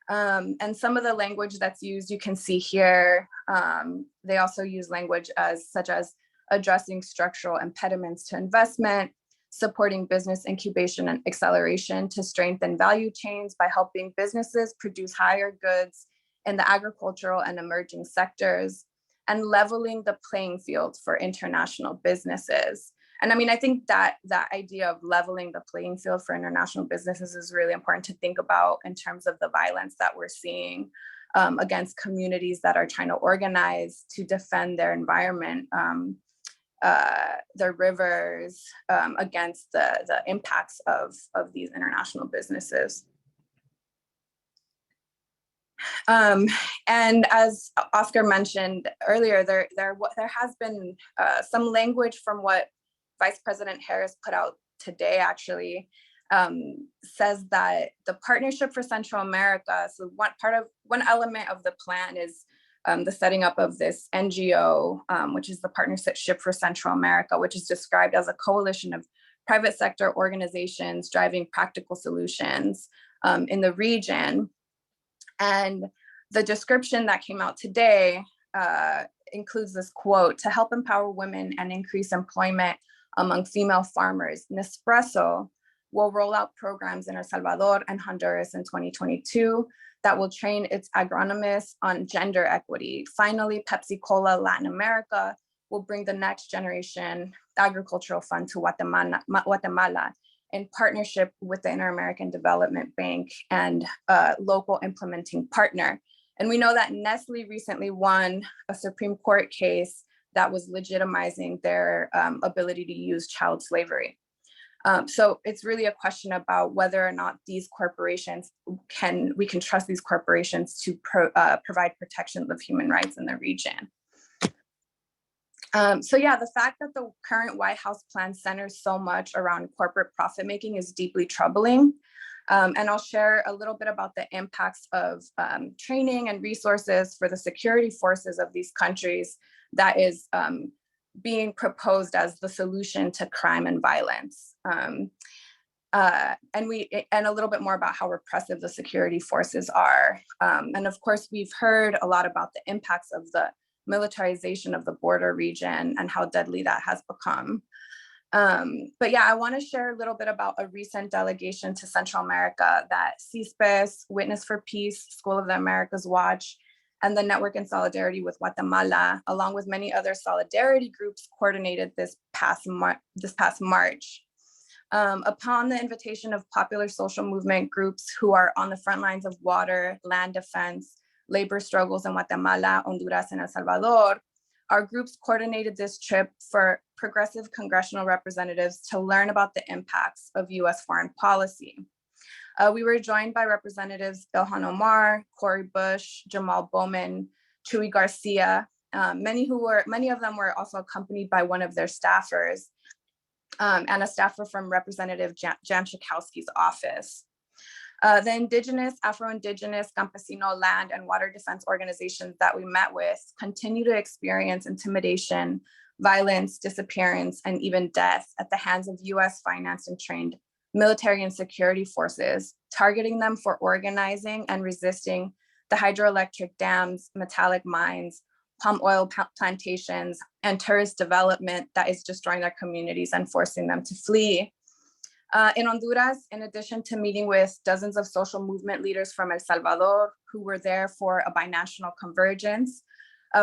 H: And some of the language that's used, you can see here, they also use language such as addressing structural impediments to investment, supporting business incubation and acceleration to strengthen value chains by helping businesses produce higher goods in the agricultural and emerging sectors, and leveling the playing field for international businesses. And I mean, I think that idea of leveling the playing field for international businesses is really important to think about in terms of the violence that we're seeing against communities that are trying to organize to defend their environment, their rivers, against the impacts of these international businesses. And as Oscar mentioned earlier, there has been some language from what Vice President Harris put out today, actually, says that the Partnership for Central America, so one element of the plan is the setting up of this NGO, which is the Partnership for Central America, which is described as a coalition of private sector organizations driving practical solutions in the region. And the description that came out today includes this quote: "To help empower women and increase employment among female farmers, Nespresso will roll out programs in El Salvador and Honduras in 2022 that will train its agronomists on gender equity. Finally, Pepsi-Cola Latin America will bring the next generation agricultural fund to Guatemala in partnership with the Inter-American Development Bank and a local implementing partner." And we know that Nestle recently won a Supreme Court case that was legitimizing their ability to use child slavery. So it's really a question about whether or not these corporations we can trust these corporations to provide protections of human rights in the region. So yeah, the fact that the current White House plan centers so much around corporate profit making is deeply troubling. And I'll share a little bit about the impacts of training and resources for the security forces of these countries that is being proposed as the solution to crime and violence. And a little bit more about how repressive the security forces are. And of course, we've heard a lot about the impacts of the militarization of the border region and how deadly that has become. But yeah, I want to share a little bit about a recent delegation to Central America that CISPES, Witness for Peace, School of the Americas Watch, and the Network in Solidarity with Guatemala, along with many other solidarity groups, coordinated this past March. Upon the invitation of popular social movement groups who are on the front lines of water, land defense, labor struggles in Guatemala, Honduras, and El Salvador, our groups coordinated this trip for progressive congressional representatives to learn about the impacts of US foreign policy. We were joined by Representatives Ilhan Omar, Cory Bush, Jamal Bowman, Chuy Garcia, many of them were also accompanied by one of their staffers, and a staffer from Representative Jan Schakowsky's office. The indigenous, Afro-Indigenous, Campesino land and water defense organizations that we met with continue to experience intimidation, violence, disappearance, and even death at the hands of US financed and trained military and security forces, targeting them for organizing and resisting the hydroelectric dams, metallic mines, palm oil plantations, and tourist development that is destroying their communities and forcing them to flee. In Honduras, in addition to meeting with dozens of social movement leaders from El Salvador who were there for a binational convergence,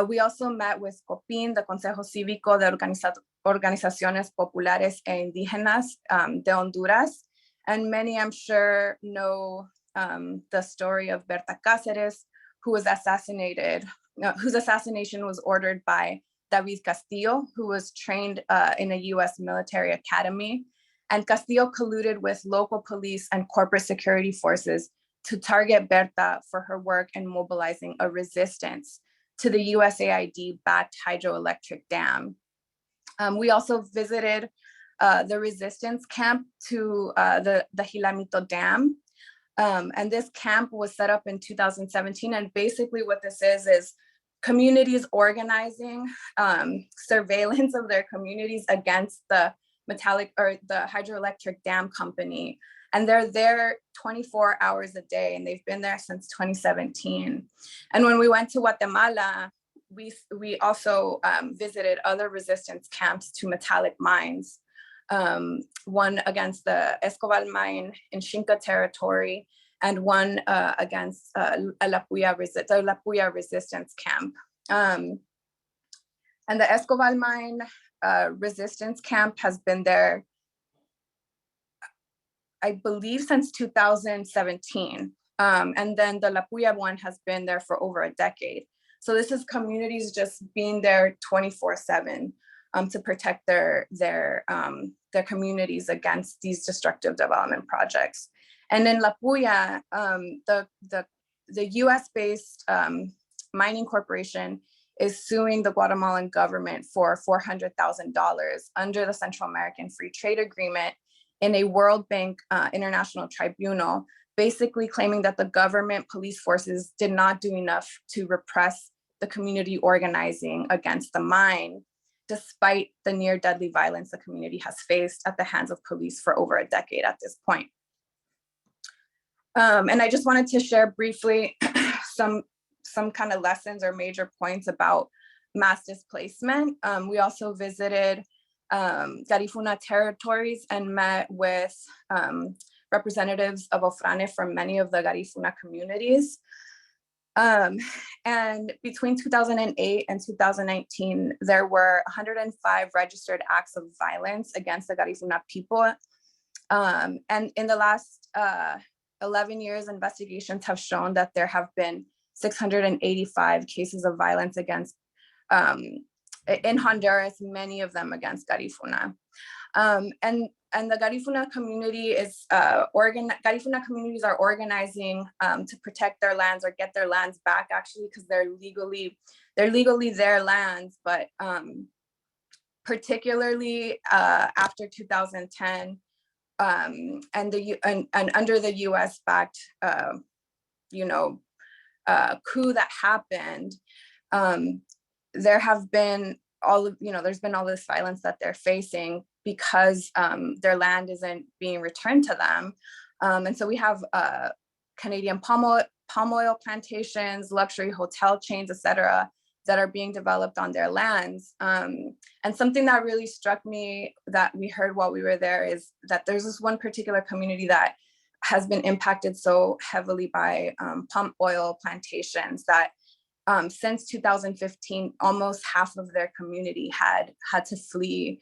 H: we also met with COPIN, the Consejo Cívico de Organizaciones Populares e Indígenas de Honduras. And many, I'm sure, know the story of Berta Cáceres, who was assassinated, whose assassination was ordered by David Castillo, who was trained in a US military academy. And Castillo colluded with local police and corporate security forces to target Berta for her work in mobilizing a resistance to the USAID-backed hydroelectric dam. We also visited the resistance camp to the Jilamito Dam. And this camp was set up in 2017. And basically what this is communities organizing surveillance of their communities against the hydroelectric dam company. And they're there 24 hours a day, and they've been there since 2017. And when we went to Guatemala, we also visited other resistance camps to metallic mines. One against the Escobal mine in Xinca territory, and one against La Puya resistance camp. And the Escobal mine resistance camp has been there, I believe, since 2017. And then the La Puya one has been there for over a decade. So this is communities just being there 24/7 to protect their communities against these destructive development projects. And in La Puya, the US-based mining corporation is suing the Guatemalan government for $400,000 under the Central American Free Trade Agreement in a World Bank International Tribunal, basically claiming that the government police forces did not do enough to repress the community organizing against the mine, despite the near deadly violence the community has faced at the hands of police for over a decade at this point. And I just wanted to share briefly some kind of lessons or major points about mass displacement. We also visited Garifuna territories and met with representatives of Ofrane from many of the Garifuna communities. And between 2008 and 2019, there were 105 registered acts of violence against the Garifuna people. And in the last 11 years, investigations have shown that there have been 685 cases of violence against, in Honduras, many of them against Garifuna. And the Garifuna community is, Garifuna communities are organizing to protect their lands or get their lands back, actually, because they're legally their lands, but particularly after 2010, and under the US-backed, coup that happened, there have been there's been all this violence that they're facing because their land isn't being returned to them. And so we have Canadian palm oil plantations, luxury hotel chains, etc., that are being developed on their lands. And something that really struck me that we heard while we were there is that there's this one particular community that has been impacted so heavily by palm oil plantations that since 2015, almost half of their community had to flee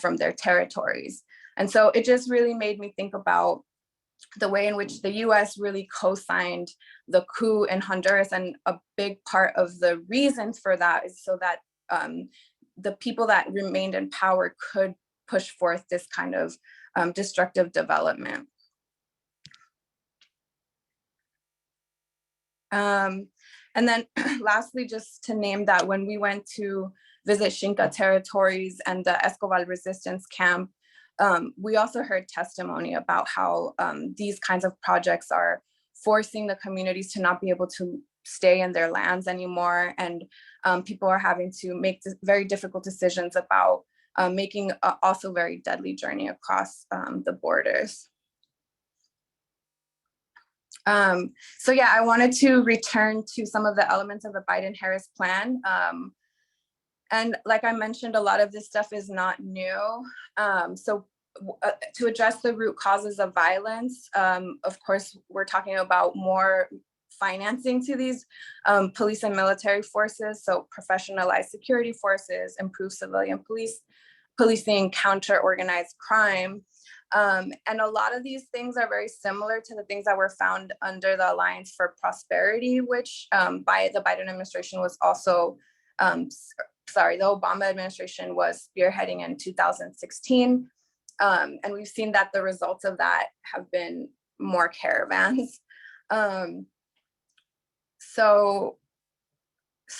H: from their territories. And so it just really made me think about the way in which the US really co-signed the coup in Honduras. And a big part of the reasons for that is so that the people that remained in power could push forth this kind of destructive development. And then lastly, just to name that when we went to visit Xinca territories and the Escobar resistance camp, we also heard testimony about how these kinds of projects are forcing the communities to not be able to stay in their lands anymore. And people are having to make very difficult decisions about making a also very deadly journey across the borders. So yeah, I wanted to return to some of the elements of the Biden-Harris plan. And like I mentioned, a lot of this stuff is not new. To address the root causes of violence, of course, we're talking about more financing to these police and military forces, so professionalized security forces, improve civilian policing, counter organized crime. And a lot of these things are very similar to the things that were found under the Alliance for Prosperity, which by the Biden administration was also, the Obama administration was spearheading in 2016. And we've seen that the results of that have been more caravans. So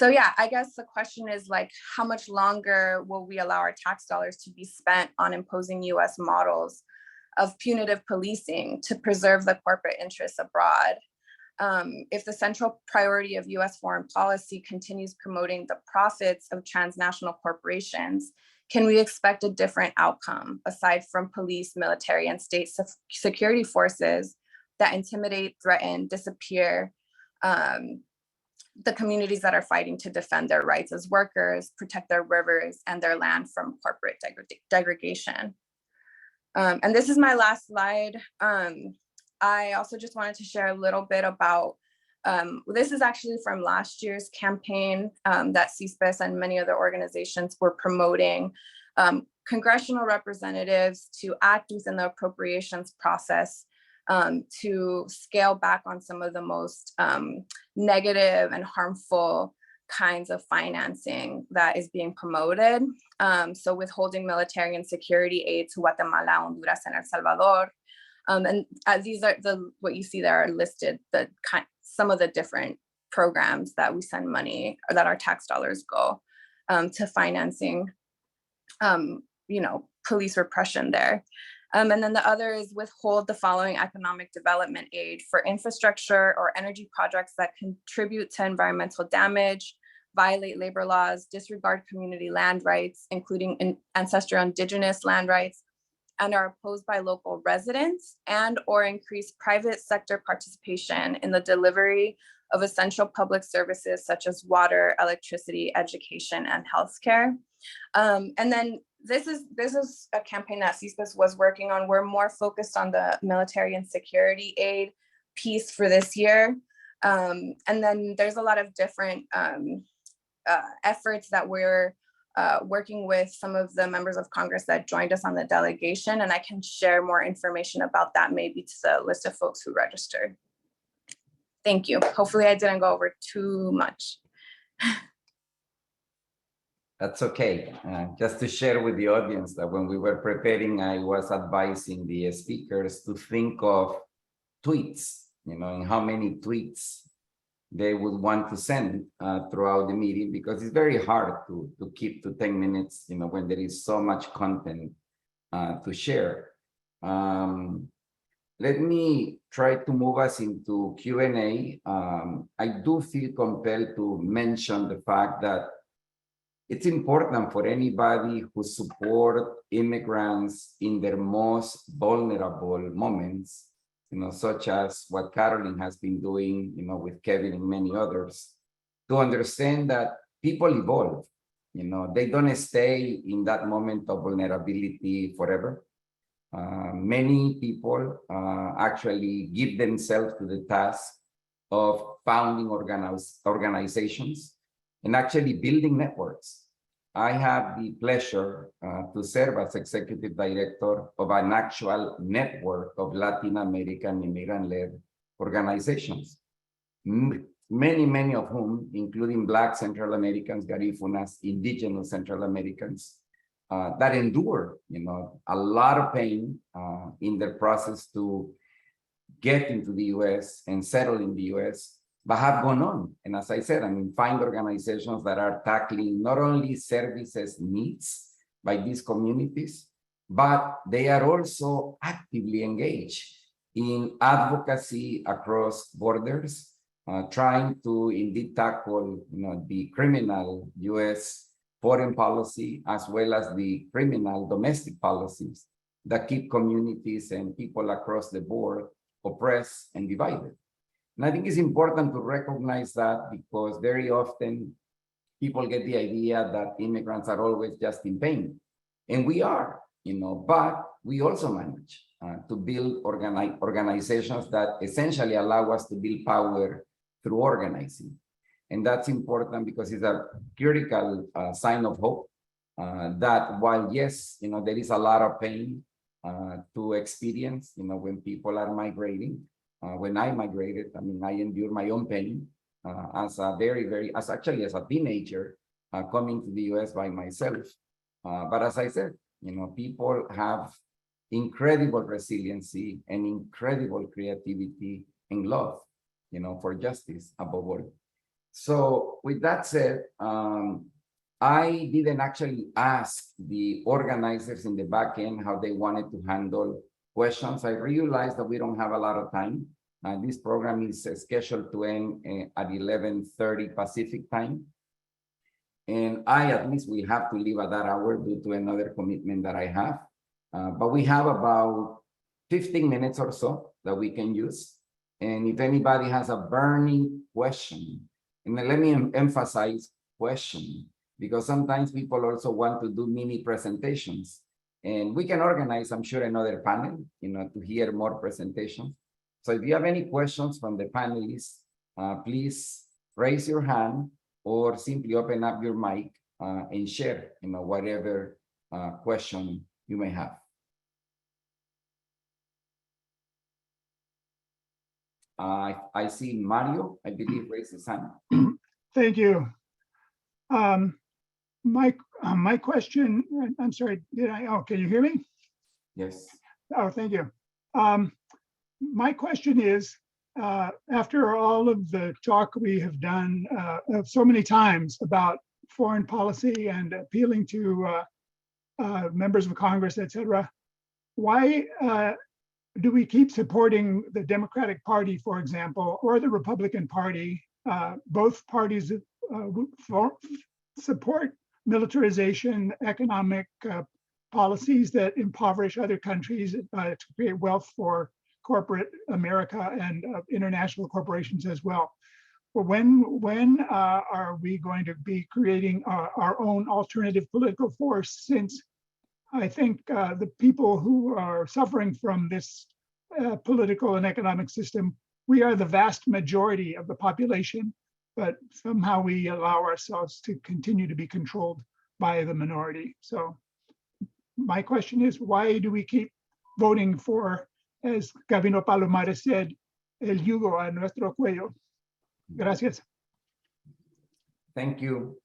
H: yeah, I guess the question is like, how much longer will we allow our tax dollars to be spent on imposing US models of punitive policing to preserve the corporate interests abroad? If the central priority of US foreign policy continues promoting the profits of transnational corporations, can we expect a different outcome aside from police, military, and state security forces that intimidate, threaten, disappear the communities that are fighting to defend their rights as workers, protect their rivers and their land from corporate degradation? And this is my last slide. I also just wanted to share a little bit about, this is actually from last year's campaign that CSPIS and many other organizations were promoting congressional representatives to act within the appropriations process to scale back on some of the most negative and harmful kinds of financing that is being promoted. So withholding military and security aid to Guatemala, Honduras, and El Salvador. And these are what you see there are listed, some of the different programs that we send money, or that our tax dollars go to financing, police repression there. And then the other is withhold the following economic development aid for infrastructure or energy projects that contribute to environmental damage, violate labor laws, disregard community land rights, including ancestral indigenous land rights, and are opposed by local residents, and or increase private sector participation in the delivery of essential public services such as water, electricity, education, and healthcare. And then this is a campaign that CSPIS was working on. We're more focused on the military and security aid piece for this year. And then there's a lot of different efforts that we're working with some of the members of Congress that joined us on the delegation, and I can share more information about that maybe to the list of folks who registered. Thank you. Hopefully I didn't go over too much.
C: That's okay. Just to share with the audience that when we were preparing, I was advising the speakers to think of tweets, and how many tweets they would want to send throughout the meeting, because it's very hard to keep to 10 minutes, when there is so much content to share. Let me try to move us into Q&A. I do feel compelled to mention the fact that it's important for anybody who support immigrants in their most vulnerable moments, such as what Carolyn has been doing, with Kevin and many others, to understand that people evolve. They don't stay in that moment of vulnerability forever. Many people actually give themselves to the task of founding organizations and actually building networks. I have the pleasure to serve as executive director of an actual network of Latin American immigrant-led organizations. Many of whom, including Black Central Americans, Garifunas, indigenous Central Americans, that endure, a lot of pain in their process to get into the US and settle in the US, but have gone on. And as I said, I mean, find organizations that are tackling not only services needs by these communities, but they are also actively engaged in advocacy across borders, trying to indeed tackle, the criminal U.S. foreign policy, as well as the criminal domestic policies that keep communities and people across the board oppressed and divided. And I think it's important to recognize that, because very often people get the idea that immigrants are always just in pain. And we are, but we also manage to build organizations that essentially allow us to build power through organizing. And that's important because it's a critical sign of hope that while, yes, there is a lot of pain to experience, when people are migrating. When I migrated, I mean, I endured my own pain as a as a teenager coming to the US by myself. But as I said, people have incredible resiliency and incredible creativity and love, for justice above all. So with that said, I didn't actually ask the organizers in the back end how they wanted to handle questions. I realized that we don't have a lot of time. This program is scheduled to end at 11:30 Pacific time. And I at least will have to leave at that hour due to another commitment that I have. But we have about 15 minutes or so that we can use. And if anybody has a burning question, and let me emphasize question, because sometimes people also want to do mini presentations. And we can organize, I'm sure, another panel, to hear more presentations. So if you have any questions from the panelists, please raise your hand or simply open up your mic and share, whatever question you may have. I see Mario, I believe, raised his hand.
I: Thank you. My question, I'm sorry, can you hear me?
C: Yes.
I: Oh, thank you. My question is, after all of the talk we have done so many times about foreign policy and appealing to members of Congress, etc., why do we keep supporting the Democratic Party, for example, or the Republican Party? Both parties support militarization, economic policies that impoverish other countries to create wealth for corporate America and international corporations as well. But when are we going to be creating our own alternative political force, since I think the people who are suffering from this political and economic system, we are the vast majority of the population, but somehow we allow ourselves to continue to be controlled by the minority. So my question is, why do we keep voting for, as Gabino Palomares said, el yugo a nuestro cuello? Gracias.
C: Thank you.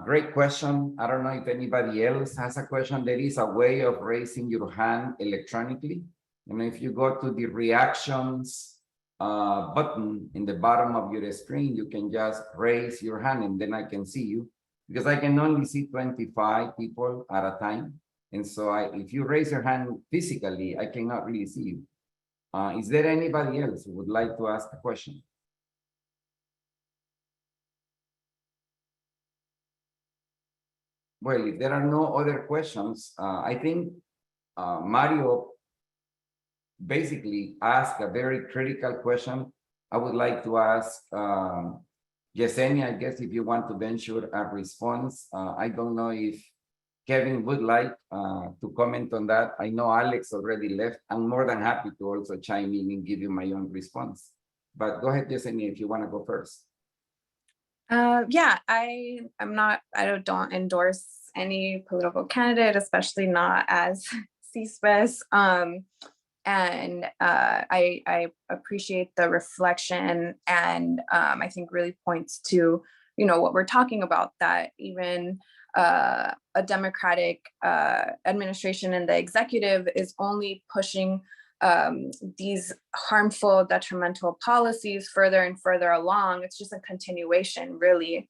C: Great question. I don't know if anybody else has a question. There is a way of raising your hand electronically. And if you go to the reactions button in the bottom of your screen, you can just raise your hand and then I can see you, because I can only see 25 people at a time. And so if you raise your hand physically, I cannot really see you. Is there anybody else who would like to ask a question? Well, if there are no other questions, I think Mario basically asked a very critical question. I would like to ask Yesenia, I guess, if you want to venture a response. I don't know if Kevin would like to comment on that. I know Alex already left. I'm more than happy to also chime in and give you my own response. But go ahead, Yesenia, if you want to go first.
H: Yeah, I don't endorse any political candidate, especially not as CSPES. And I appreciate the reflection, and I think really points to, what we're talking about, that even a Democratic administration and the executive is only pushing these harmful, detrimental policies further and further along. It's just a continuation, really.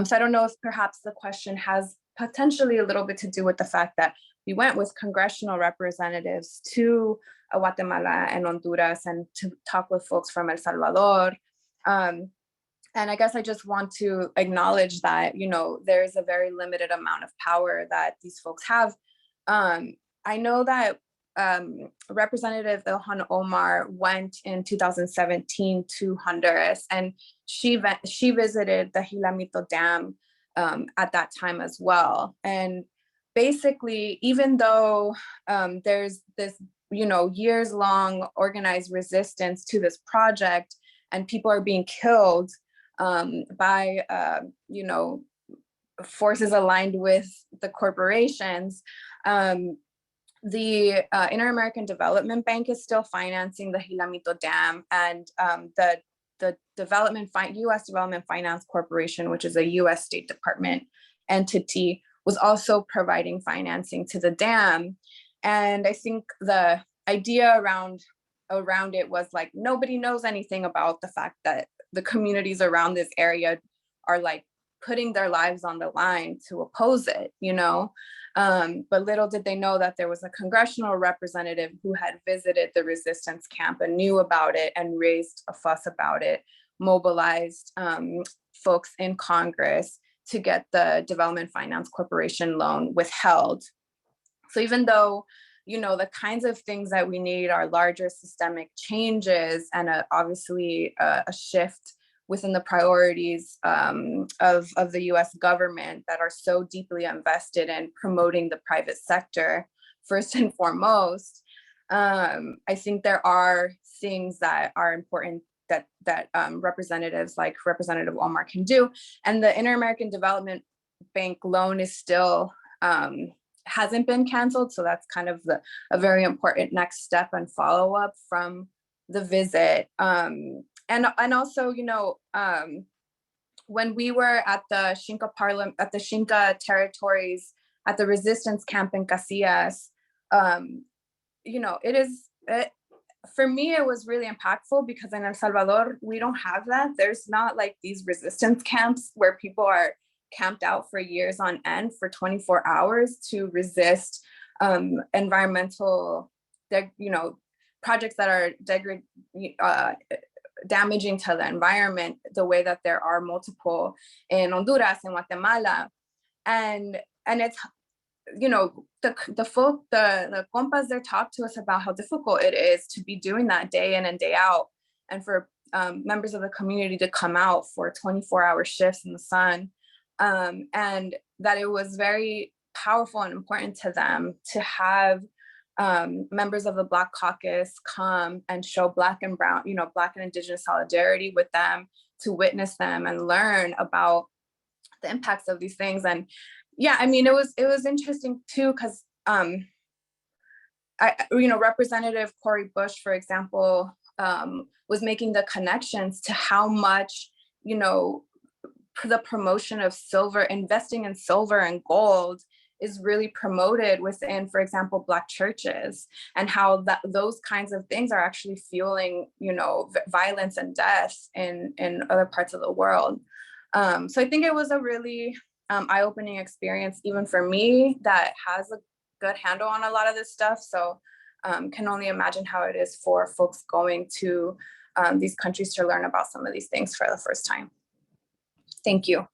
H: So I don't know if perhaps the question has potentially a little bit to do with the fact that we went with congressional representatives to Guatemala and Honduras and to talk with folks from El Salvador. And I guess I just want to acknowledge that, you know, there's a very limited amount of power that these folks have. I know that Representative Ilhan Omar went in 2017 to Honduras, and she visited the Jilamito Dam at that time as well. And basically, even though there's this, you know, years-long organized resistance to this project, and people are being killed by, you know, forces aligned with the corporations, the Inter-American Development Bank is still financing the Jilamito Dam, and the U.S. Development Finance Corporation, which is a U.S. State Department entity, was also providing financing to the dam. And I think the idea around it was like, nobody knows anything about the fact that the communities around this area are like putting their lives on the line to oppose it, you know? But little did they know that there was a congressional representative who had visited the resistance camp and knew about it and raised a fuss about it, mobilized folks in Congress to get the Development Finance Corporation loan withheld. So even though, you know, the kinds of things that we need are larger systemic changes and obviously a shift within the priorities of the US government that are so deeply invested in promoting the private sector, first and foremost, I think there are things that are important that representatives like Representative Omar can do. And the Inter-American Development Bank loan is still, hasn't been canceled. So that's kind of a very important next step and follow-up from the visit. And also, you know, when we were at the Xinca Parliament, at the Xinca territories, at the resistance camp in Casillas, you know, for me, it was really impactful because in El Salvador, we don't have that. There's not like these resistance camps where people are camped out for years on end for 24 hours to resist environmental, you know, projects that are damaging to the environment, the way that there are multiple in Honduras and Guatemala. And it's, you know, the compas, they're talked to us about how difficult it is to be doing that day in and day out, and for members of the community to come out for 24-hour shifts in the sun, and that it was very powerful and important to them to have members of the Black Caucus come and show Black and Brown, you know, Black and Indigenous solidarity with them, to witness them and learn about the impacts of these things. And yeah, I mean, it was interesting too, because you know, Representative Cori Bush, for example, was making the connections to how much, you know, the promotion of silver, investing in silver and gold is really promoted within, for example, Black churches, and how those kinds of things are actually fueling, you know, violence and death in other parts of the world. So I think it was a really eye-opening experience, even for me, that has a good handle on a lot of this stuff. So can only imagine how it is for folks going to these countries to learn about some of these things for the first time. Thank you.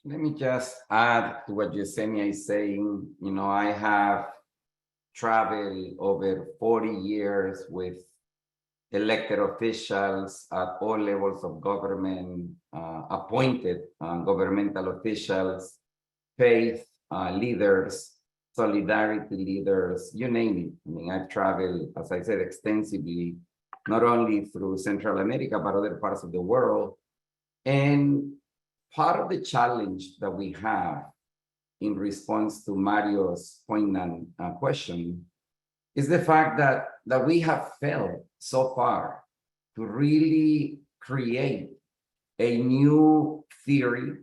C: Let me just add to what Yesenia is saying. You know, I have traveled over 40 years with elected officials at all levels of government, appointed governmental officials, faith leaders, solidarity leaders, you name it. I mean, I've traveled, as I said, extensively, not only through Central America, but other parts of the world. And part of the challenge that we have in response to Mario's poignant question is the fact that we have failed so far to really create a new theory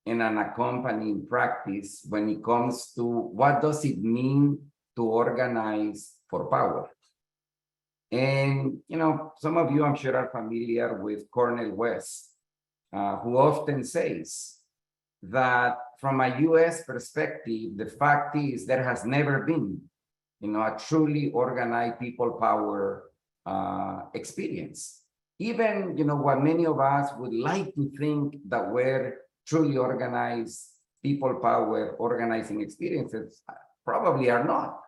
C: and an accompanying practice when it comes to what does it mean to organize for power. And, you know, some of you, I'm sure, are familiar with Cornel West, who often says that from a US perspective, the fact is there has never been, you know, a truly organized people power experience. Even, you know, what many of us would like to think that we're truly organized people power organizing experiences probably are not.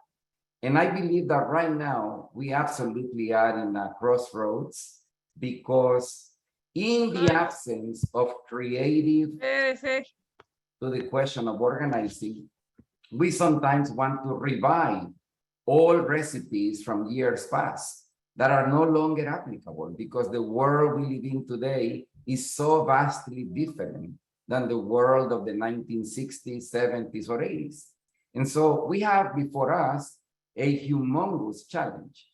C: And I believe that right now we absolutely are in a crossroads, because in the absence of creative to the question of organizing, we sometimes want to revive old recipes from years past that are no longer applicable, because the world we live in today is so vastly different than the world of the 1960s, 70s, or 80s. And so we have before us a humongous challenge,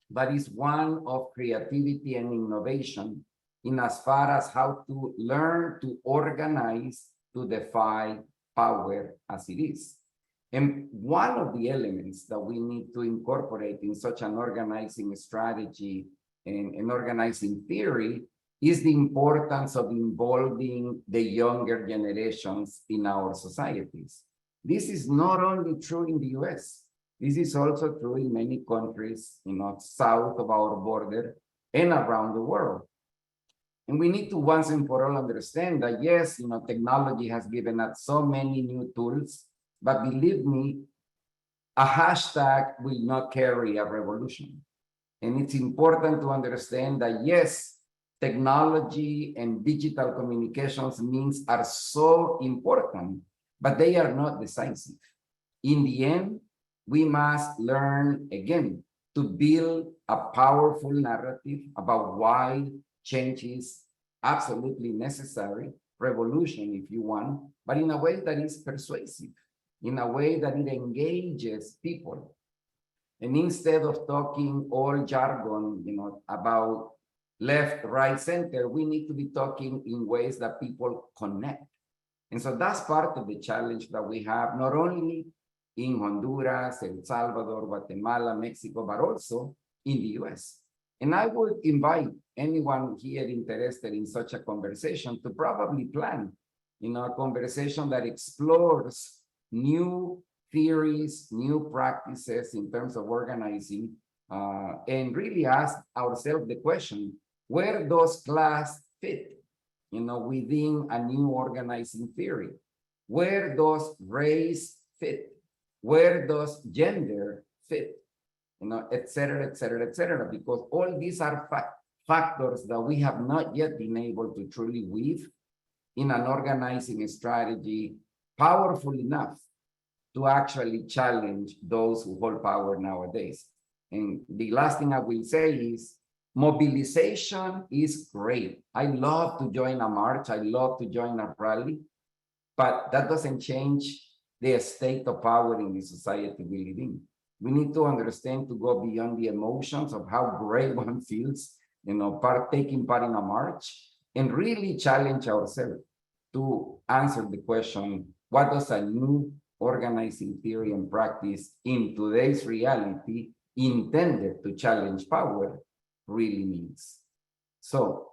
C: but it's one of creativity and innovation in as far as how to learn to organize to defy power as it is. And one of the elements that we need to incorporate in such an organizing strategy and an organizing theory is the importance of involving the younger generations in our societies. This is not only true in the US, this is also true in many countries, you know, south of our border and around the world. And we need to once and for all understand that, yes, you know, technology has given us so many new tools, but believe me, a hashtag will not carry a revolution. And it's important to understand that, yes, technology and digital communications means are so important, but they are not decisive. In the end, we must learn again to build a powerful narrative about why change is absolutely necessary, revolution if you want, but in a way that is persuasive, in a way that it engages people. And instead of talking all jargon, you know, about left, right, center, we need to be talking in ways that people connect. And so that's part of the challenge that we have, not only in Honduras, El Salvador, Guatemala, Mexico, but also in the US. And I would invite anyone here interested in such a conversation to probably plan, you know, a conversation that explores new theories, new practices in terms of organizing, and really ask ourselves the question, where does class fit, you know, within a new organizing theory? Where does race fit? Where does gender fit? You know, et cetera, et cetera, et cetera, because all these are factors that we have not yet been able to truly weave in an organizing strategy powerful enough to actually challenge those who hold power nowadays. And the last thing I will say is mobilization is great. I love to join a march. I love to join a rally, but that doesn't change the state of power in the society we live in. We need to understand to go beyond the emotions of how great one feels, you know, taking part in a march, and really challenge ourselves to answer the question, what does a new organizing theory and practice in today's reality intended to challenge power really means? So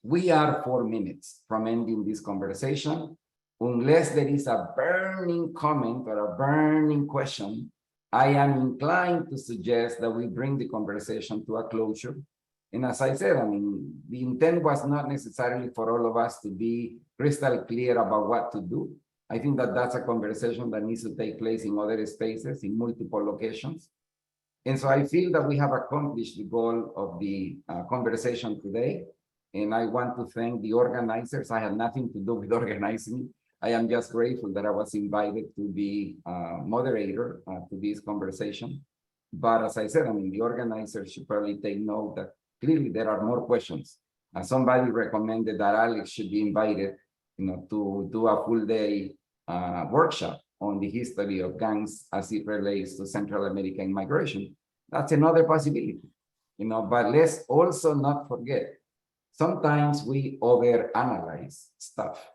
C: we are 4 minutes from ending this conversation. Unless there is a burning comment or a burning question, I am inclined to suggest that we bring the conversation to a closure. And as I said, I mean, the intent was not necessarily for all of us to be crystal clear about what to do. I think that that's a conversation that needs to take place in other spaces, in multiple locations. And so I feel that we have accomplished the goal of the conversation today. And I want to thank the organizers. I had nothing to do with organizing. I am just grateful that I was invited to be moderator to this conversation. But as I said, I mean, the organizers should probably take note that clearly there are more questions. Somebody recommended that Alex should be invited, you know, to do a full day workshop on the history of gangs as it relates to Central American migration. That's another possibility, you know, but let's also not forget, sometimes we overanalyze stuff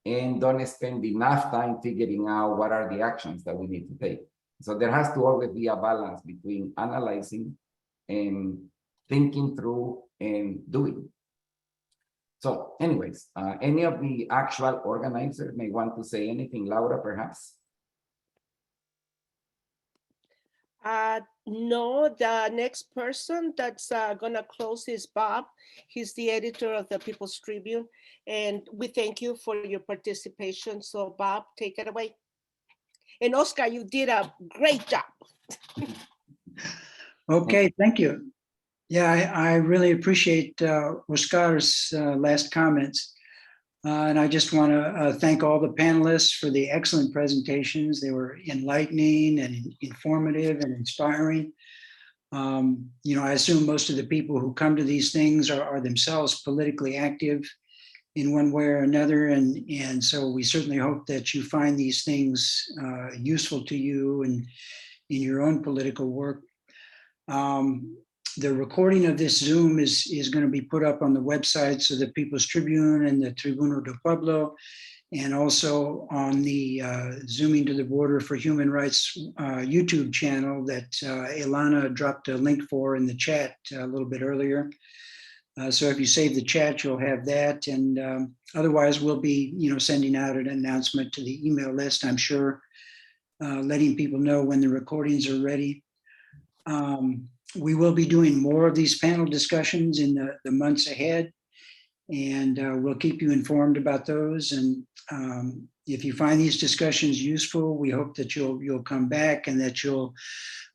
C: and don't spend enough time figuring out what are the actions that we need to take. So there has to always be a balance between analyzing and thinking through and doing. So anyways, any of the actual organizers may want to say anything, Laura, perhaps?
B: No, the next person that's gonna close is Bob. He's the editor of the People's Tribune, and we thank you for your participation. So Bob, take it away. And Oscar, you did a great job.
A: Okay, thank you. Yeah, I really appreciate Oscar's last comments. And I just want to thank all the panelists for the excellent presentations. They were enlightening and informative and inspiring. You know, I assume most of the people who come to these things are themselves politically active in one way or another. And so we certainly hope that you find these things useful to you and in your own political work. The recording of this Zoom is going to be put up on the websites of the People's Tribune and the Tribuno del Pueblo, and also on the Zooming to the Border for Human Rights YouTube channel that Ilana dropped a link for in the chat a little bit earlier. So if you save the chat, you'll have that. And otherwise, we'll be sending out an announcement to the email list, I'm sure, letting people know when the recordings are ready. We will be doing more of these panel discussions in the months ahead, and we'll keep you informed about those. And if you find these discussions useful, we hope that you'll come back and that you'll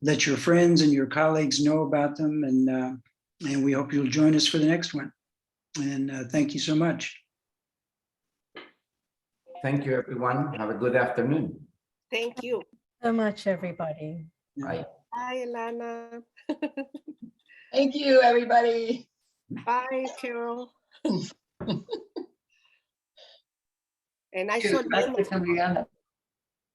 A: let your friends and your colleagues know about them. And we hope you'll join us for the next one. And thank you so much.
C: Thank you, everyone. Have a good afternoon.
B: Thank you.
D: So much, everybody.
C: Bye.
B: Bye, Ilana.
E: Thank you, everybody.
B: Bye, Carol. And I saw Nemo.